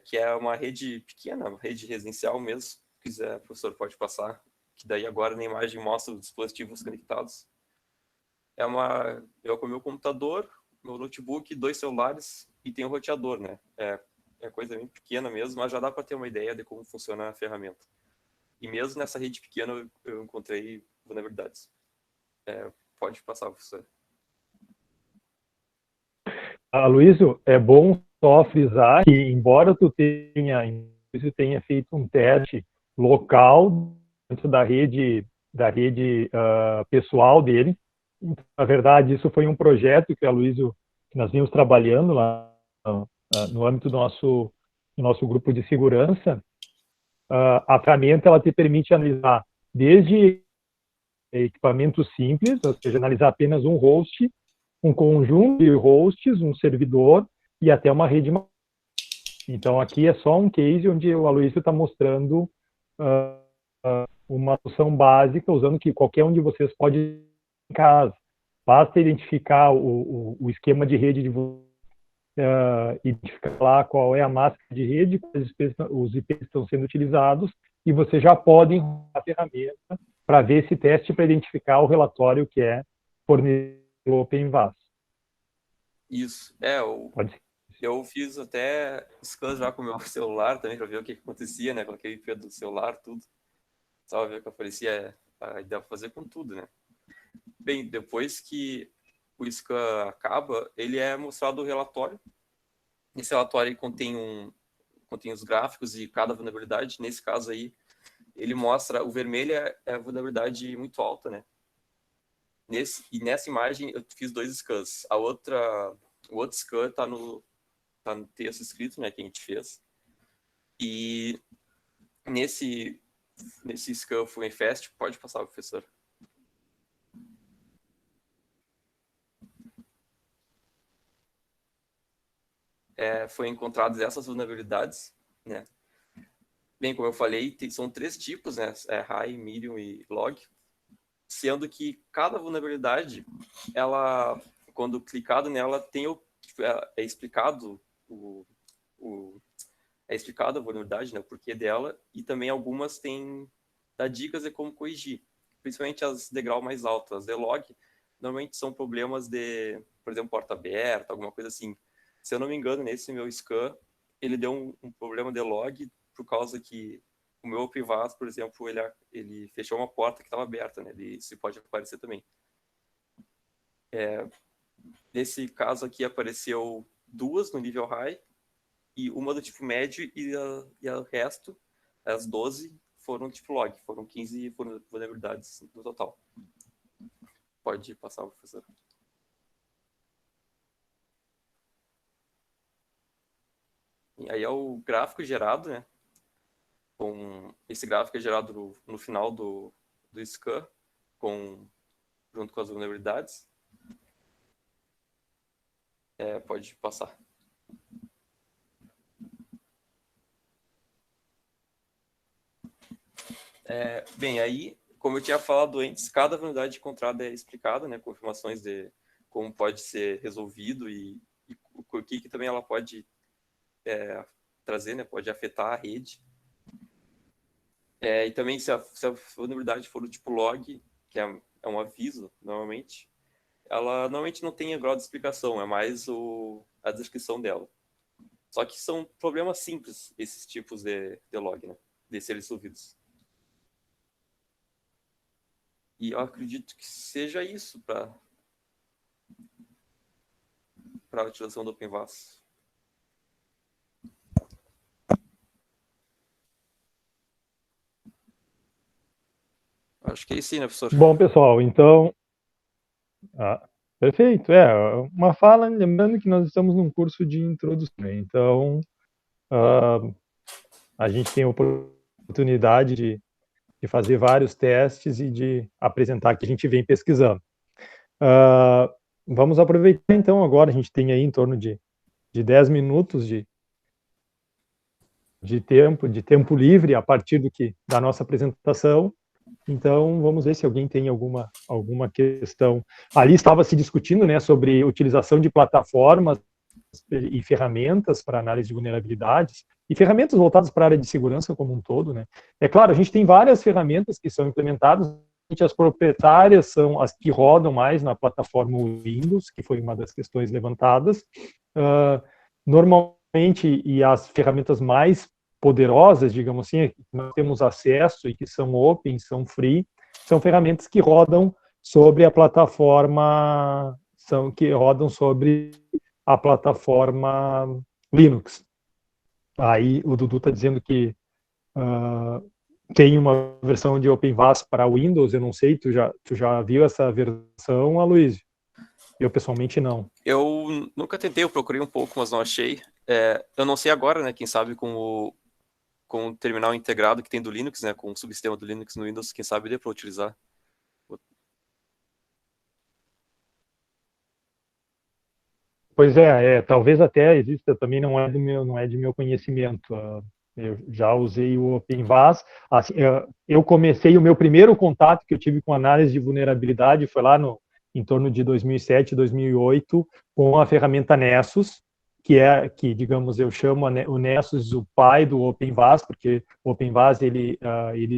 Que é uma rede pequena, uma rede residencial mesmo. Se quiser, o professor pode passar, que daí agora na imagem mostra os dispositivos conectados. Eu com o meu computador, meu notebook, 2 celulares e tem um roteador, né? É coisa bem pequena mesmo, mas já dá para ter uma ideia de como funciona a ferramenta. E mesmo nessa rede pequena eu encontrei vulnerabilidades. Pode passar, professor. Aloysio, é bom só frisar que, embora tu tenha feito um teste local dentro da rede pessoal dele, na verdade, isso foi um projeto que que nós vimos trabalhando lá no âmbito do nosso grupo de segurança. A ferramenta ela te permite analisar desde equipamentos simples, ou seja, analisar apenas um host, um conjunto de hosts, um servidor e até uma rede. Então, aqui é só um case onde o Aloysio está mostrando uma solução básica, usando que qualquer um de vocês pode em casa. Basta identificar o esquema de rede de identificar lá qual é a máscara de rede, os IPs estão sendo utilizados, e você já pode enrolar a ferramenta para ver esse teste para identificar o relatório que é fornecido pelo OpenVAS. Isso. Eu fiz até scans já com o meu celular também, para ver o que acontecia, né? Coloquei o IP do celular, tudo. Só ver o que aparecia. Aí dá para fazer com tudo, né? Bem, depois que o scan acaba, ele é mostrado o relatório. Esse relatório contém os gráficos e cada vulnerabilidade. Nesse caso aí, ele mostra, o vermelho é a vulnerabilidade muito alta, né? E nessa imagem eu fiz 2 scans. O outro scan tá no texto escrito, né, que a gente fez. E nesse scan Full Fast, pode passar, professor. Foi encontradas essas vulnerabilidades, né? Bem, como eu falei, são 3 tipos, né? High, Medium e Log. Sendo que cada vulnerabilidade, ela, quando clicado nela, é explicado é explicado a vulnerabilidade, né, o porquê dela, e também algumas dá dicas de como corrigir, principalmente as degrau mais altas. As de log, normalmente são problemas de, por exemplo, porta aberta, alguma coisa assim. Se eu não me engano, nesse meu scan, ele deu um problema de log por causa que o meu OpenVAS, por exemplo, ele fechou uma porta que estava aberta, né? Isso pode aparecer também. Nesse caso aqui apareceu 2 no nível high e uma do tipo médio e o resto, as 12, foram tipo log. Foram 15 vulnerabilidades no total. Pode passar, professor. E aí é o gráfico gerado, né? Esse gráfico é gerado no final do scan, junto com as vulnerabilidades. Pode passar. Bem, aí, como eu tinha falado antes, cada vulnerabilidade encontrada é explicada, né? Com informações de como pode ser resolvido e o que também ela pode trazer, né? Pode afetar a rede. E também, se a vulnerabilidade for do tipo log, que é um aviso, normalmente, ela normalmente não tem grau de explicação, é mais a descrição dela. Só que são problemas simples, esses tipos de log, né? De serem resolvidos. E eu acredito que seja isso para a utilização do OpenVAS. Acho que é isso, né, professor? Bom, pessoal, então... perfeito. Uma fala, lembrando que nós estamos num curso de introdução, né? Então, a gente tem a oportunidade de fazer vários testes e de apresentar o que a gente vem pesquisando. Vamos aproveitar então agora, a gente tem aí em torno de 10 minutos de tempo livre a partir da nossa apresentação. Então, vamos ver se alguém tem alguma questão. Ali estava se discutindo, né, sobre utilização de plataformas e ferramentas para análise de vulnerabilidades, e ferramentas voltadas para a área de segurança como um todo, né. É claro, a gente tem várias ferramentas que são implementadas, as proprietárias são as que rodam mais na plataforma Windows, que foi uma das questões levantadas. Normalmente, e as ferramentas mais poderosas, digamos assim, que nós temos acesso e que são open, são free, são ferramentas que rodam sobre a plataforma, sobre a plataforma Linux. Aí o Dudu está dizendo que tem uma versão de OpenVAS para Windows, eu não sei, tu já viu essa versão, Aloysio? Eu pessoalmente não. Eu nunca tentei, eu procurei um pouco, mas não achei. Eu não sei agora, né, quem sabe com o terminal integrado que tem do Linux, né, com o subsistema do Linux no Windows, quem sabe dê para utilizar. Pois talvez até exista, também não é de meu conhecimento. Eu já usei o OpenVAS. Assim, eu comecei, o meu primeiro contato que eu tive com análise de vulnerabilidade foi lá em torno de 2007, 2008, com a ferramenta Nessus, que digamos, eu chamo o Nessus o pai do OpenVAS, porque o OpenVAS ele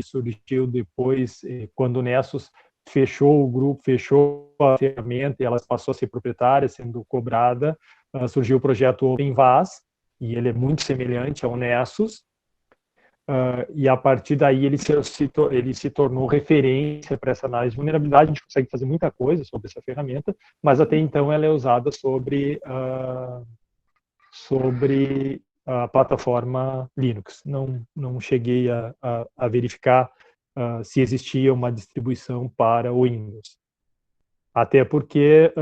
surgiu depois, quando o Nessus fechou o grupo, fechou a ferramenta e ela passou a ser proprietária, sendo cobrada, surgiu o projeto OpenVAS, e ele é muito semelhante ao Nessus, e a partir daí ele se tornou referência para essa análise de vulnerabilidade. A gente consegue fazer muita coisa sobre essa ferramenta, mas até então ela é usada sobre a plataforma Linux. Não cheguei a verificar se existia uma distribuição para o Windows. Até porque,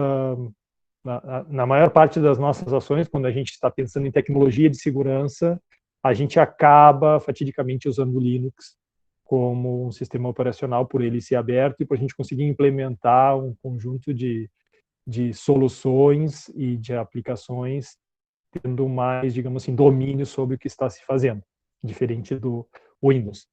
na maior parte das nossas ações, quando a gente está pensando em tecnologia de segurança, a gente acaba fatidicamente usando o Linux como um sistema operacional, por ele ser aberto e por a gente conseguir implementar um conjunto de soluções e de aplicações tendo mais, digamos assim, domínio sobre o que está se fazendo, diferente do Windows.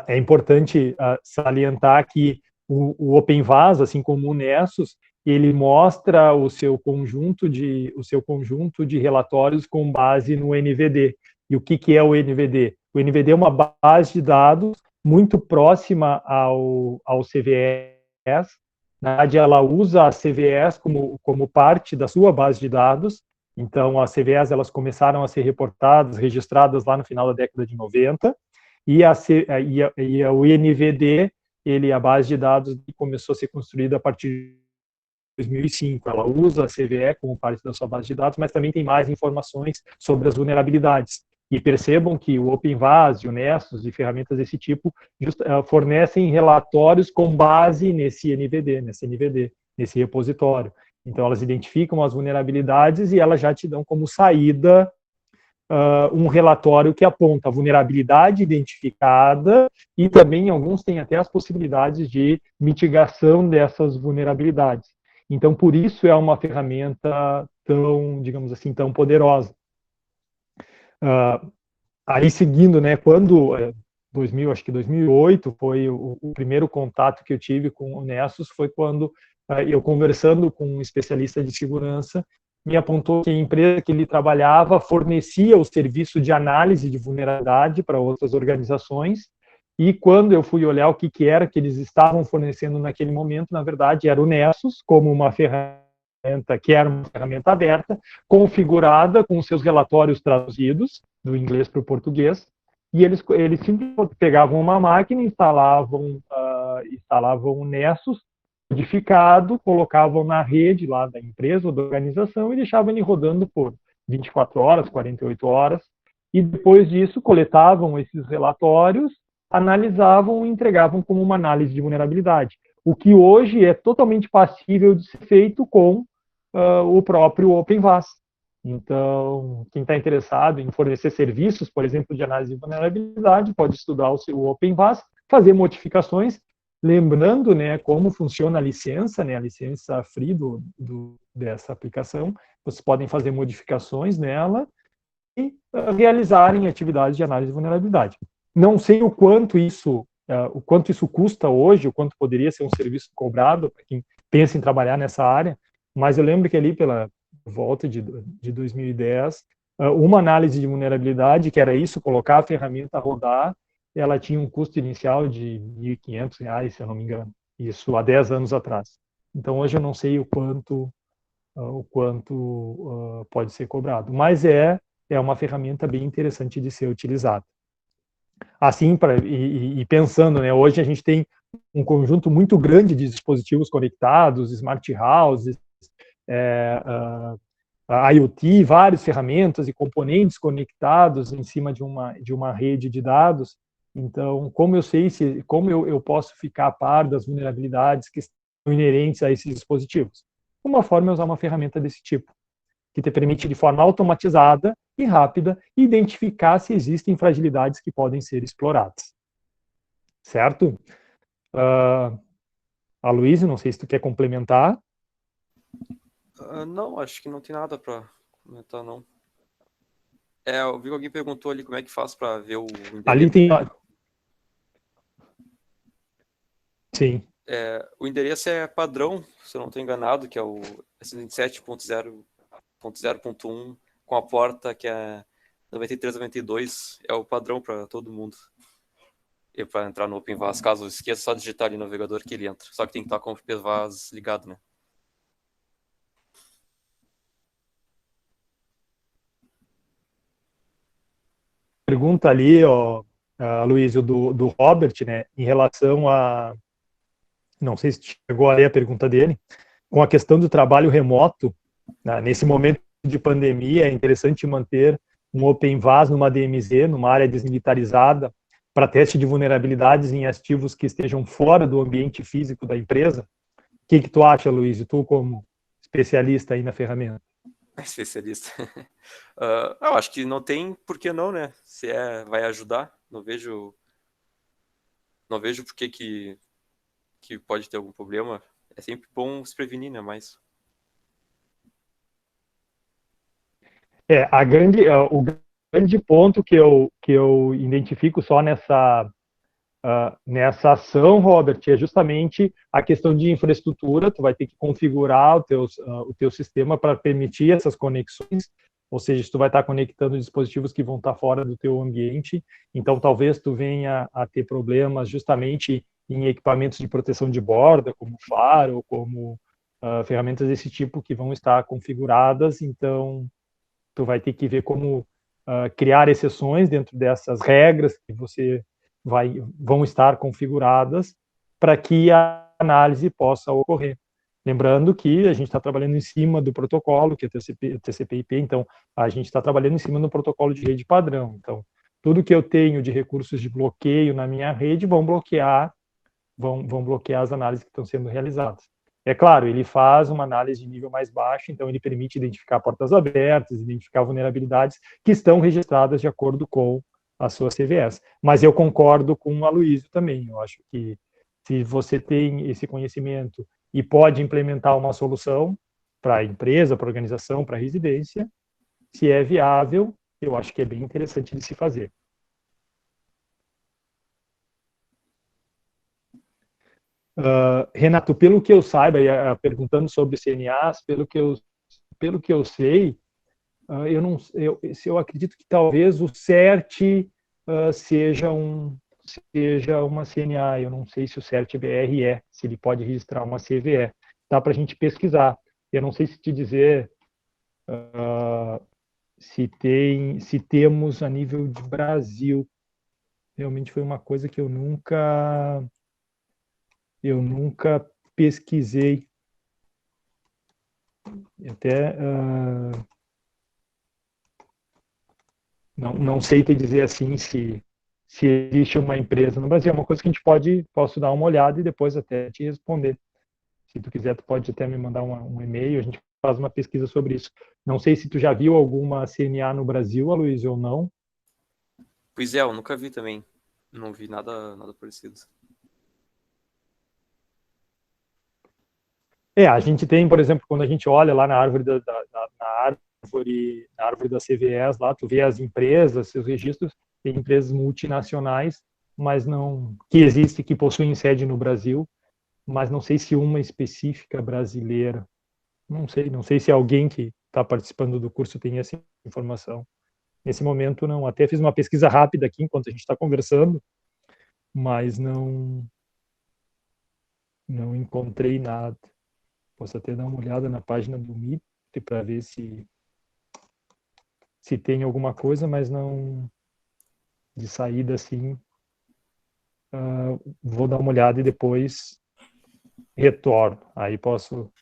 É importante salientar que o OpenVAS, assim como o Nessus, ele mostra o seu conjunto de relatórios com base no NVD. E o que é o NVD? O NVD é uma base de dados muito próxima ao CVS. Na verdade, ela usa a CVS como parte da sua base de dados. Então, as CVS elas começaram a ser reportadas, registradas lá no final da década de 90, e o NVD, a base de dados, começou a ser construída a partir de 2005. Ela usa a CVE como parte da sua base de dados, mas também tem mais informações sobre as vulnerabilidades. E percebam que o OpenVAS, o Nessus e ferramentas desse tipo fornecem relatórios com base nesse NVD, nesse repositório. Então, elas identificam as vulnerabilidades e elas já te dão como saída um relatório que aponta a vulnerabilidade identificada e também alguns têm até as possibilidades de mitigação dessas vulnerabilidades. Então, por isso é uma ferramenta tão, digamos assim, tão poderosa. Aí, seguindo, né, quando 2008 foi o primeiro contato que eu tive com o Nessus, foi quando eu conversando com um especialista de segurança, me apontou que a empresa que ele trabalhava fornecia o serviço de análise de vulnerabilidade para outras organizações, e quando eu fui olhar o que era que eles estavam fornecendo naquele momento, na verdade era o Nessus, como uma ferramenta que era uma ferramenta aberta, configurada com seus relatórios traduzidos do inglês para o português, e eles simplesmente pegavam uma máquina, instalavam o Nessus codificado, colocavam na rede lá da empresa ou da organização e deixavam ele rodando por 24 horas, 48 horas, e depois disso coletavam esses relatórios, analisavam e entregavam como uma análise de vulnerabilidade, o que hoje é totalmente passível de ser feito com o próprio OpenVAS. Então, quem está interessado em fornecer serviços, por exemplo, de análise de vulnerabilidade, pode estudar o OpenVAS, fazer modificações, lembrando, né, como funciona a licença, né, a licença free dessa aplicação. Vocês podem fazer modificações nela e realizarem atividades de análise de vulnerabilidade. Não sei o quanto isso custa hoje, o quanto poderia ser um serviço cobrado para quem pensa em trabalhar nessa área, mas eu lembro que ali pela volta de 2010, uma análise de vulnerabilidade, que era isso, colocar a ferramenta a rodar, ela tinha um custo inicial de R$ 1.500, se eu não me engano, isso há 10 anos atrás. Então hoje eu não sei o quanto pode ser cobrado, mas é uma ferramenta bem interessante de ser utilizada. Assim, pensando, né, hoje a gente tem um conjunto muito grande de dispositivos conectados, smart houses, IoT, várias ferramentas e componentes conectados em cima de uma rede de dados. Então, como eu posso ficar a par das vulnerabilidades que estão inerentes a esses dispositivos? Uma forma é usar uma ferramenta desse tipo, que te permite, de forma automatizada e rápida, identificar se existem fragilidades que podem ser exploradas. Certo? Aloysio, não sei se tu quer complementar. Não, acho que não tem nada para comentar, não. Eu vi que alguém perguntou ali como é que faz para ver o endereço. Ali tem... Sim. O endereço é padrão, se eu não estou enganado, que é o 27.0.0.1, com a porta que é 9392, é o padrão para todo mundo. E para entrar no OpenVAS, caso esqueça, só digitar ali no navegador que ele entra. Só que tem que estar com o OpenVAS ligado, né? Pergunta ali, Aloysio, do Robert, né, em relação a... Não sei se chegou a ler a pergunta dele, com a questão do trabalho remoto, né, nesse momento de pandemia, é interessante manter um OpenVAS numa DMZ, numa área desmilitarizada, para teste de vulnerabilidades em ativos que estejam fora do ambiente físico da empresa. O que tu acha, Luiz? Tu como especialista aí na ferramenta? Especialista. Eu acho que não tem por que não, né? Se vai ajudar, não vejo por que pode ter algum problema. É sempre bom se prevenir, né? Mas... O grande ponto que eu identifico só nessa ação, Robert, é justamente a questão de infraestrutura. Tu vai ter que configurar o teu sistema para permitir essas conexões, ou seja, tu vai estar conectando dispositivos que vão estar fora do teu ambiente, então talvez tu venha a ter problemas justamente em equipamentos de proteção de borda, como faro, como ferramentas desse tipo que vão estar configuradas, então tu vai ter que ver como criar exceções dentro dessas regras que vão estar configuradas para que a análise possa ocorrer. Lembrando que a gente está trabalhando em cima do protocolo, que é TCP/IP, então a gente está trabalhando em cima do protocolo de rede padrão. Então, tudo que eu tenho de recursos de bloqueio na minha rede vão bloquear as análises que estão sendo realizadas. É claro, ele faz uma análise de nível mais baixo, então ele permite identificar portas abertas, identificar vulnerabilidades que estão registradas de acordo com a sua CVS. Mas eu concordo com o Aloysio também. Eu acho que se você tem esse conhecimento e pode implementar uma solução para a empresa, para a organização, para a residência, se é viável, eu acho que é bem interessante de se fazer. Renato, pelo que eu saiba, perguntando sobre CNAs, pelo que eu sei, eu acredito que talvez o CERT seja uma CNA. Eu não sei se o CERT-BR se ele pode registrar uma CVE. Dá para a gente pesquisar. Eu não sei se te dizer se temos a nível de Brasil. Realmente foi uma coisa que eu nunca pesquisei. Até não sei te dizer assim se existe uma empresa no Brasil. É uma coisa que a gente posso dar uma olhada e depois até te responder. Se tu quiser, tu pode até me mandar um e-mail, a gente faz uma pesquisa sobre isso. Não sei se tu já viu alguma CNA no Brasil, Aloysio, ou não. Pois é, eu nunca vi também. Não vi nada parecido. A gente tem, por exemplo, quando a gente olha lá na árvore na árvore da CVS, lá tu vê as empresas, seus registros, tem empresas multinacionais, mas não que existem, que possuem sede no Brasil, mas não sei se uma específica brasileira. Não sei se alguém que está participando do curso tem essa informação. Nesse momento, não. Até fiz uma pesquisa rápida aqui enquanto a gente está conversando, mas não encontrei nada. Posso até dar uma olhada na página do MIT para ver se tem alguma coisa, mas não de saída assim. Vou dar uma olhada e depois retorno. Aí posso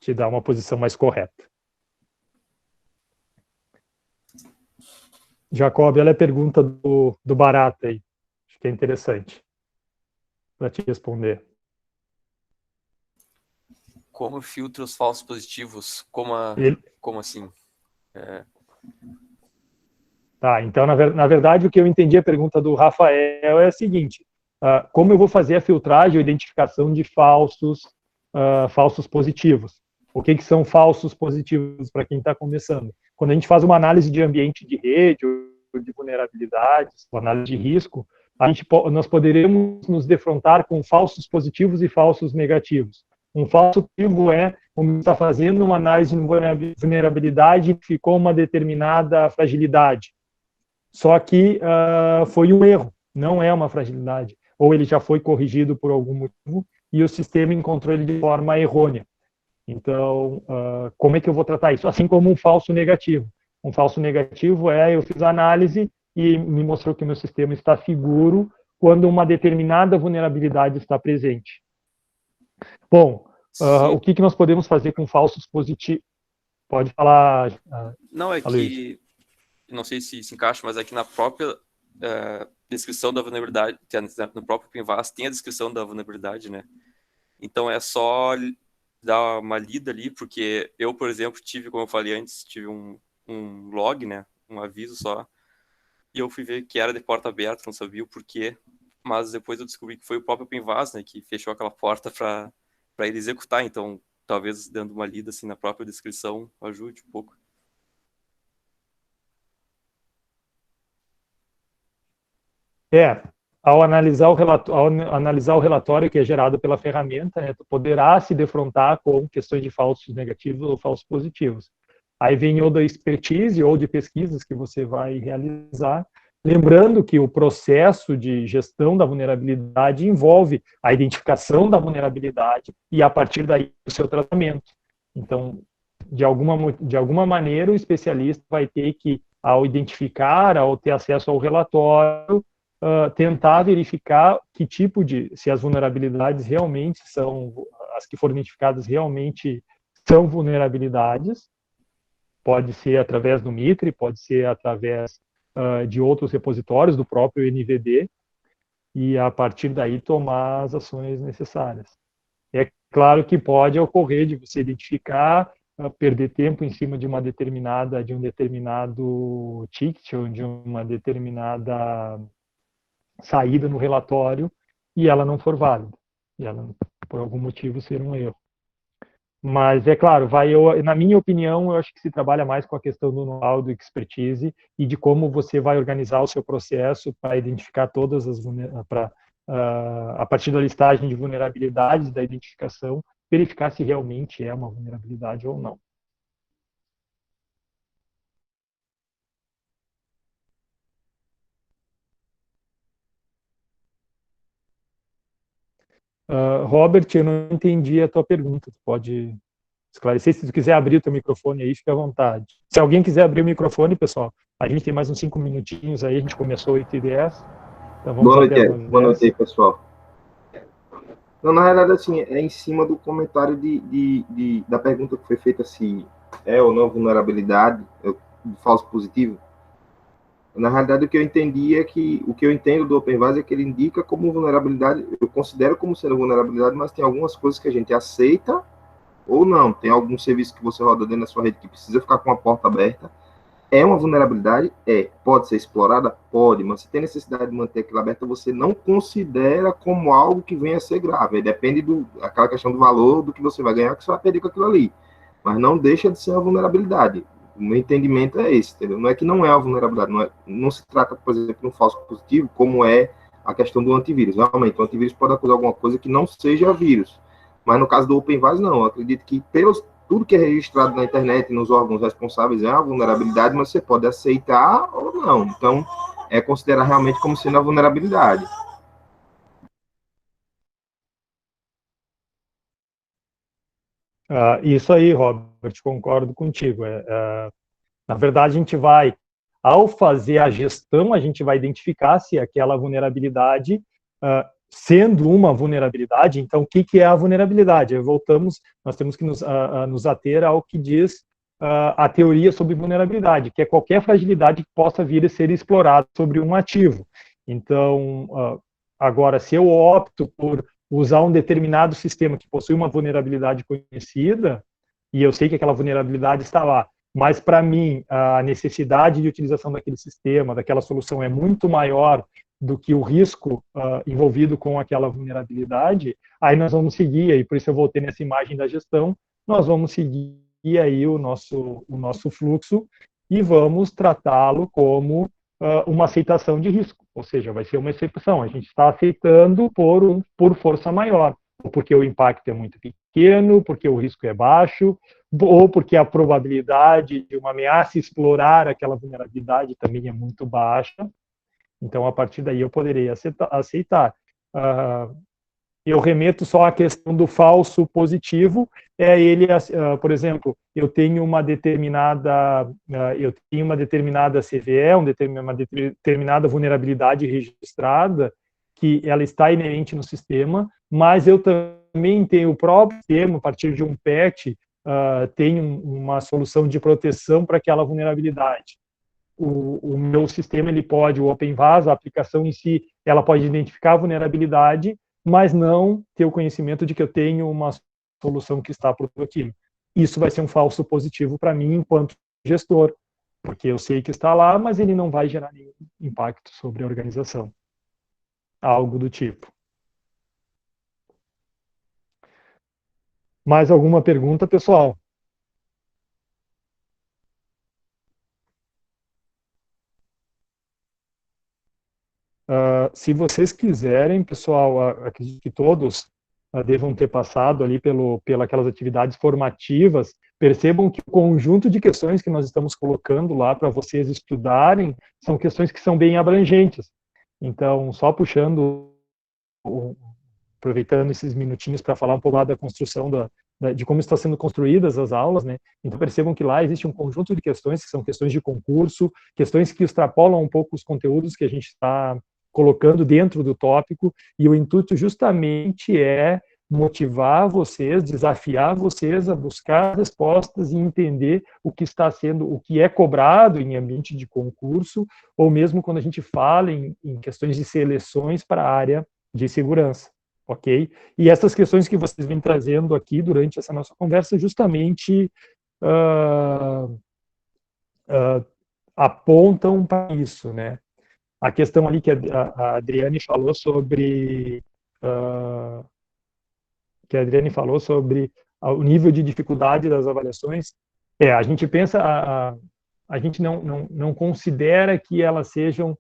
te dar uma posição mais correta. Jacob, ela é pergunta do Barata aí. Acho que é interessante para te responder. Como filtra os falsos positivos? Como assim? Tá, então, na verdade, o que eu entendi a pergunta do Rafael é a seguinte: como eu vou fazer a filtragem ou identificação de falsos positivos? O que são falsos positivos para quem está começando? Quando a gente faz uma análise de ambiente de rede ou de vulnerabilidades, ou análise de risco, nós poderemos nos defrontar com falsos positivos e falsos negativos. Um falso positivo é como está fazendo uma análise de vulnerabilidade e ficou uma determinada fragilidade. Só que foi um erro, não é uma fragilidade. Ou ele já foi corrigido por algum motivo e o sistema encontrou ele de forma errônea. Então, como é que eu vou tratar isso? Assim como um falso negativo. Um falso negativo eu fiz a análise e me mostrou que o meu sistema está seguro quando uma determinada vulnerabilidade está presente. Bom, o que nós podemos fazer com falsos positivos? Pode falar. Não, é que não sei se se encaixa, mas aqui na própria descrição da vulnerabilidade, no próprio Pinvas tem a descrição da vulnerabilidade, né? Então é só dar uma lida ali, porque eu, por exemplo, como eu falei antes, tive um log, né? Um aviso só, e eu fui ver que era de porta aberta, não sabia o porquê, mas depois eu descobri que foi o próprio Pinvas, né? Que fechou aquela porta para ele executar, então talvez dando uma lida assim na própria descrição ajude um pouco. Ao analisar o relatório que é gerado pela ferramenta, tu poderá se defrontar com questões de falsos negativos ou falsos positivos. Aí vem ou da expertise ou de pesquisas que você vai realizar, lembrando que o processo de gestão da vulnerabilidade envolve a identificação da vulnerabilidade e, a partir daí, o seu tratamento. Então, de alguma maneira, o especialista vai ter que, ao identificar, ao ter acesso ao relatório, tentar verificar se as vulnerabilidades realmente as que foram identificadas realmente são vulnerabilidades. Pode ser através do Mitre, pode ser através de outros repositórios do próprio NVD, e a partir daí tomar as ações necessárias. É claro que pode ocorrer de você identificar, perder tempo em cima de um determinado ticket ou de uma determinada saída no relatório e ela não for válida, e ela, por algum motivo, ser um erro. Mas, é claro, na minha opinião, eu acho que se trabalha mais com a questão do know-how, do expertise e de como você vai organizar o seu processo para identificar a partir da listagem de vulnerabilidades, da identificação, verificar se realmente é uma vulnerabilidade ou não. Robert, eu não entendi a tua pergunta. Tu pode esclarecer? Se tu quiser abrir o teu microfone aí, fica à vontade. Se alguém quiser abrir o microfone, pessoal, a gente tem mais uns 5 minutinhos aí, a gente começou 8h10. Então vamos até 9h10. Boa noite aí, pessoal. Não, na realidade, assim, é em cima do comentário da pergunta que foi feita se é ou não vulnerabilidade, falso positivo. Na realidade, o que eu entendi é que o que eu entendo do OpenVAS é que ele indica como vulnerabilidade, eu considero como sendo vulnerabilidade, mas tem algumas coisas que a gente aceita ou não. Tem algum serviço que você roda dentro da sua rede que precisa ficar com a porta aberta, É uma vulnerabilidade? É. Pode ser explorada? Pode, mas se tem necessidade de manter aquilo aberto, você não considera como algo que venha a ser grave. Aí depende aquela questão do valor, do que você vai ganhar, que você vai perder com aquilo ali. Mas não deixa de ser uma vulnerabilidade. O meu entendimento é esse, entendeu? Não é que não é uma vulnerabilidade, não se trata, por exemplo, de um falso positivo, como é a questão do antivírus. Realmente, o antivírus pode acusar alguma coisa que não seja vírus. Mas no caso do OpenVAS, não. Eu acredito que tudo que é registrado na internet, nos órgãos responsáveis, é uma vulnerabilidade, mas você pode aceitar ou não. Então, é considerar realmente como sendo a vulnerabilidade. Isso aí, Robert, concordo contigo. Na verdade, a gente vai, ao fazer a gestão, a gente vai identificar se aquela vulnerabilidade, sendo uma vulnerabilidade, então o que é a vulnerabilidade? Nós temos que nos ater ao que diz a teoria sobre vulnerabilidade, que é qualquer fragilidade que possa vir a ser explorada sobre um ativo. Então, agora, se eu opto por usar um determinado sistema que possui uma vulnerabilidade conhecida, e eu sei que aquela vulnerabilidade está lá, mas para mim a necessidade de utilização daquele sistema, daquela solução é muito maior do que o risco envolvido com aquela vulnerabilidade, aí nós vamos seguir, e por isso eu voltei nessa imagem da gestão, nós vamos seguir aí o nosso fluxo e vamos tratá-lo como uma aceitação de risco, ou seja, vai ser uma exceção, a gente está aceitando por força maior, porque o impacto é muito pequeno, porque o risco é baixo, ou porque a probabilidade de uma ameaça explorar aquela vulnerabilidade também é muito baixa. Então, a partir daí, eu poderia aceitar. Eu remeto só à questão do falso positivo. Por exemplo, eu tenho uma determinada CVE, uma determinada vulnerabilidade registrada, que ela está inerente no sistema, mas eu também tenho o próprio sistema, a partir de um patch, tem uma solução de proteção para aquela vulnerabilidade. O meu sistema, o OpenVAS, a aplicação em si, ela pode identificar a vulnerabilidade, mas não ter o conhecimento de que eu tenho uma solução que está por aquilo. Isso vai ser um falso positivo para mim enquanto gestor, porque eu sei que está lá, mas ele não vai gerar nenhum impacto sobre a organização. Algo do tipo. Mais alguma pergunta, pessoal? Se vocês quiserem, pessoal, acredito que todos devam ter passado ali pelas atividades formativas, percebam que o conjunto de questões que nós estamos colocando lá para vocês estudarem são questões que são bem abrangentes. Então, só aproveitando esses minutinhos para falar um pouco lá da construção de como estão sendo construídas as aulas, né? Então percebam que lá existe um conjunto de questões que são questões de concurso, questões que extrapolam um pouco os conteúdos que a gente está colocando dentro do tópico, e o intuito justamente é motivar vocês, desafiar vocês a buscar respostas e entender o que é cobrado em ambiente de concurso, ou mesmo quando a gente fala em questões de seleções para a área de segurança. Ok? E essas questões que vocês vêm trazendo aqui durante essa nossa conversa justamente apontam para isso, né? A questão ali que a Adriane falou sobre o nível de dificuldade das avaliações, a gente pensa, a gente não considera que elas sejam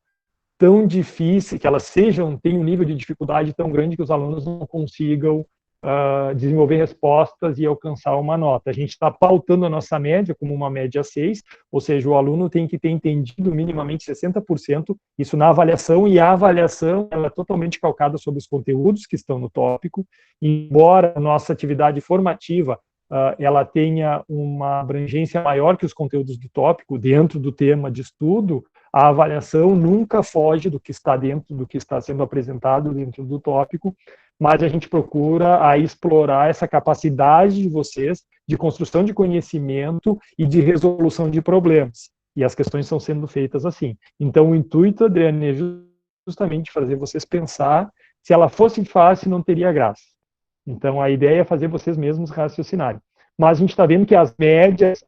tão difíceis, que elas tenham um nível de dificuldade tão grande que os alunos não consigam desenvolver respostas e alcançar uma nota. A gente está pautando a nossa média como uma média 6, ou seja, o aluno tem que ter entendido minimamente 60%, isso na avaliação, e a avaliação ela é totalmente calcada sobre os conteúdos que estão no tópico, embora a nossa atividade formativa ela tenha uma abrangência maior que os conteúdos do tópico dentro do tema de estudo, a avaliação nunca foge do que está dentro, do que está sendo apresentado dentro do tópico, mas a gente procura explorar essa capacidade de vocês de construção de conhecimento e de resolução de problemas. E as questões estão sendo feitas assim. Então, o intuito, Adriane, é justamente fazer vocês pensar, se ela fosse fácil, não teria graça. Então, a ideia é fazer vocês mesmos raciocinarem. mas a gente está vendo que as médias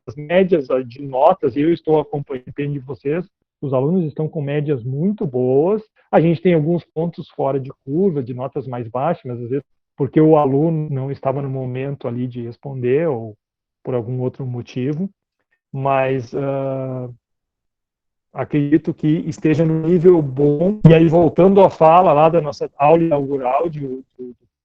de notas, eu estou acompanhando, depende de vocês, os alunos estão com médias muito boas. A gente tem alguns pontos fora de curva, de notas mais baixas, mas às vezes porque o aluno não estava no momento ali de responder ou por algum outro motivo, mas acredito que esteja no nível bom. E aí, voltando à fala lá da nossa aula inaugural do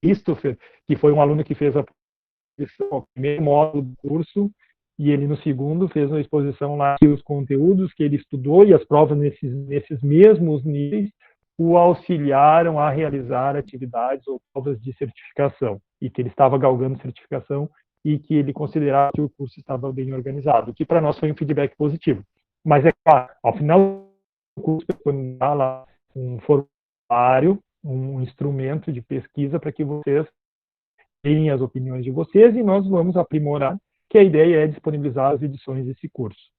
Christopher, que foi um aluno que fez o primeiro módulo do curso, e ele no segundo fez uma exposição lá que os conteúdos que ele estudou e as provas nesses mesmos níveis o auxiliaram a realizar atividades ou provas de certificação, e que ele estava galgando certificação e que ele considerava que o curso estava bem organizado, o que para nós foi um feedback positivo. Mas é claro, ao final do curso, eu vou lá um formulário, um instrumento de pesquisa para que vocês deem as opiniões de vocês e nós vamos aprimorar, que a ideia é disponibilizar as edições desse curso.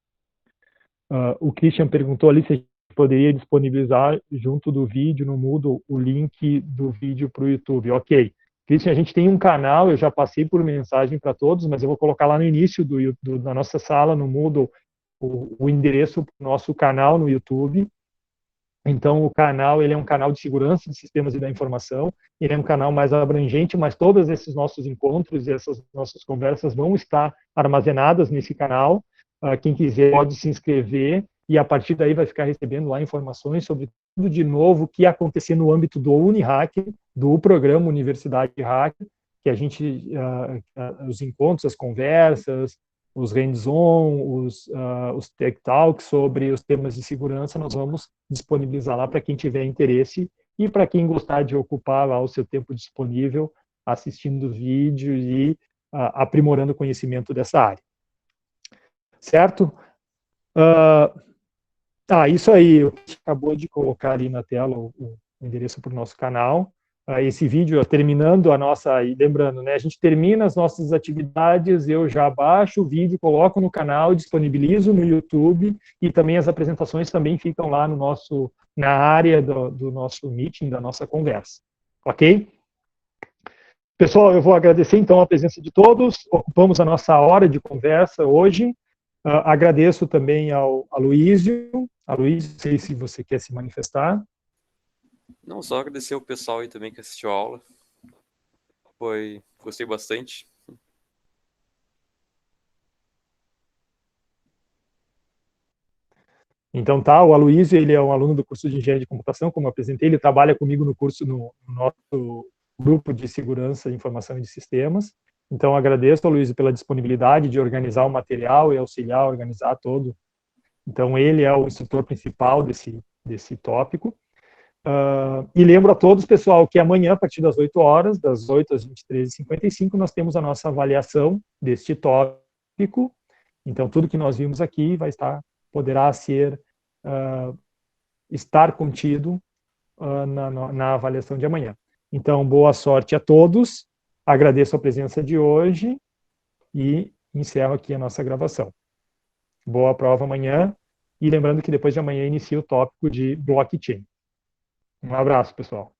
O Christian perguntou ali se a gente poderia disponibilizar junto do vídeo no Moodle o link do vídeo para o YouTube. Ok. Christian, a gente tem um canal, eu já passei por mensagem para todos, mas eu vou colocar lá no início da nossa sala no Moodle o endereço do nosso canal no YouTube. Então, o canal ele é um canal de segurança de sistemas e da informação, ele é um canal mais abrangente, mas todos esses nossos encontros e essas nossas conversas vão estar armazenadas nesse canal. Quem quiser pode se inscrever e, a partir daí, vai ficar recebendo lá informações sobre tudo de novo que acontecer no âmbito do Unihack, do programa Universidade Hack, que a gente, os encontros, as conversas, os hands-on, os tech talks sobre os temas de segurança, nós vamos disponibilizar lá para quem tiver interesse e para quem gostar de ocupar lá o seu tempo disponível assistindo vídeos e aprimorando o conhecimento dessa área. Certo? Isso aí, eu acabou de colocar ali na tela o endereço para o nosso canal. Esse vídeo, terminando a nossa, e lembrando, né, a gente termina as nossas atividades, eu já baixo o vídeo, coloco no canal, disponibilizo no YouTube, e também as apresentações também ficam lá na área do nosso meeting, da nossa conversa. Ok? Pessoal, eu vou agradecer então a presença de todos, ocupamos a nossa hora de conversa hoje. Agradeço também ao Aloysio. Aloysio, não sei se você quer se manifestar. Não, só agradecer ao pessoal aí também que assistiu a aula. Gostei bastante. Então tá, o Aloysio, ele é um aluno do curso de Engenharia de Computação, como eu apresentei, ele trabalha comigo no curso, no nosso grupo de Segurança de Informação e de Sistemas. Então agradeço ao Aloysio pela disponibilidade de organizar o material e auxiliar a organizar todo. Então ele é o instrutor principal desse tópico. E lembro a todos, pessoal, que amanhã, a partir das 8 horas, das 8 às 23h55, nós temos a nossa avaliação deste tópico. Então, tudo que nós vimos aqui poderá estar contido na avaliação de amanhã. Então, boa sorte a todos, agradeço a presença de hoje e encerro aqui a nossa gravação. Boa prova amanhã, e lembrando que depois de amanhã inicia o tópico de blockchain. Um abraço, pessoal.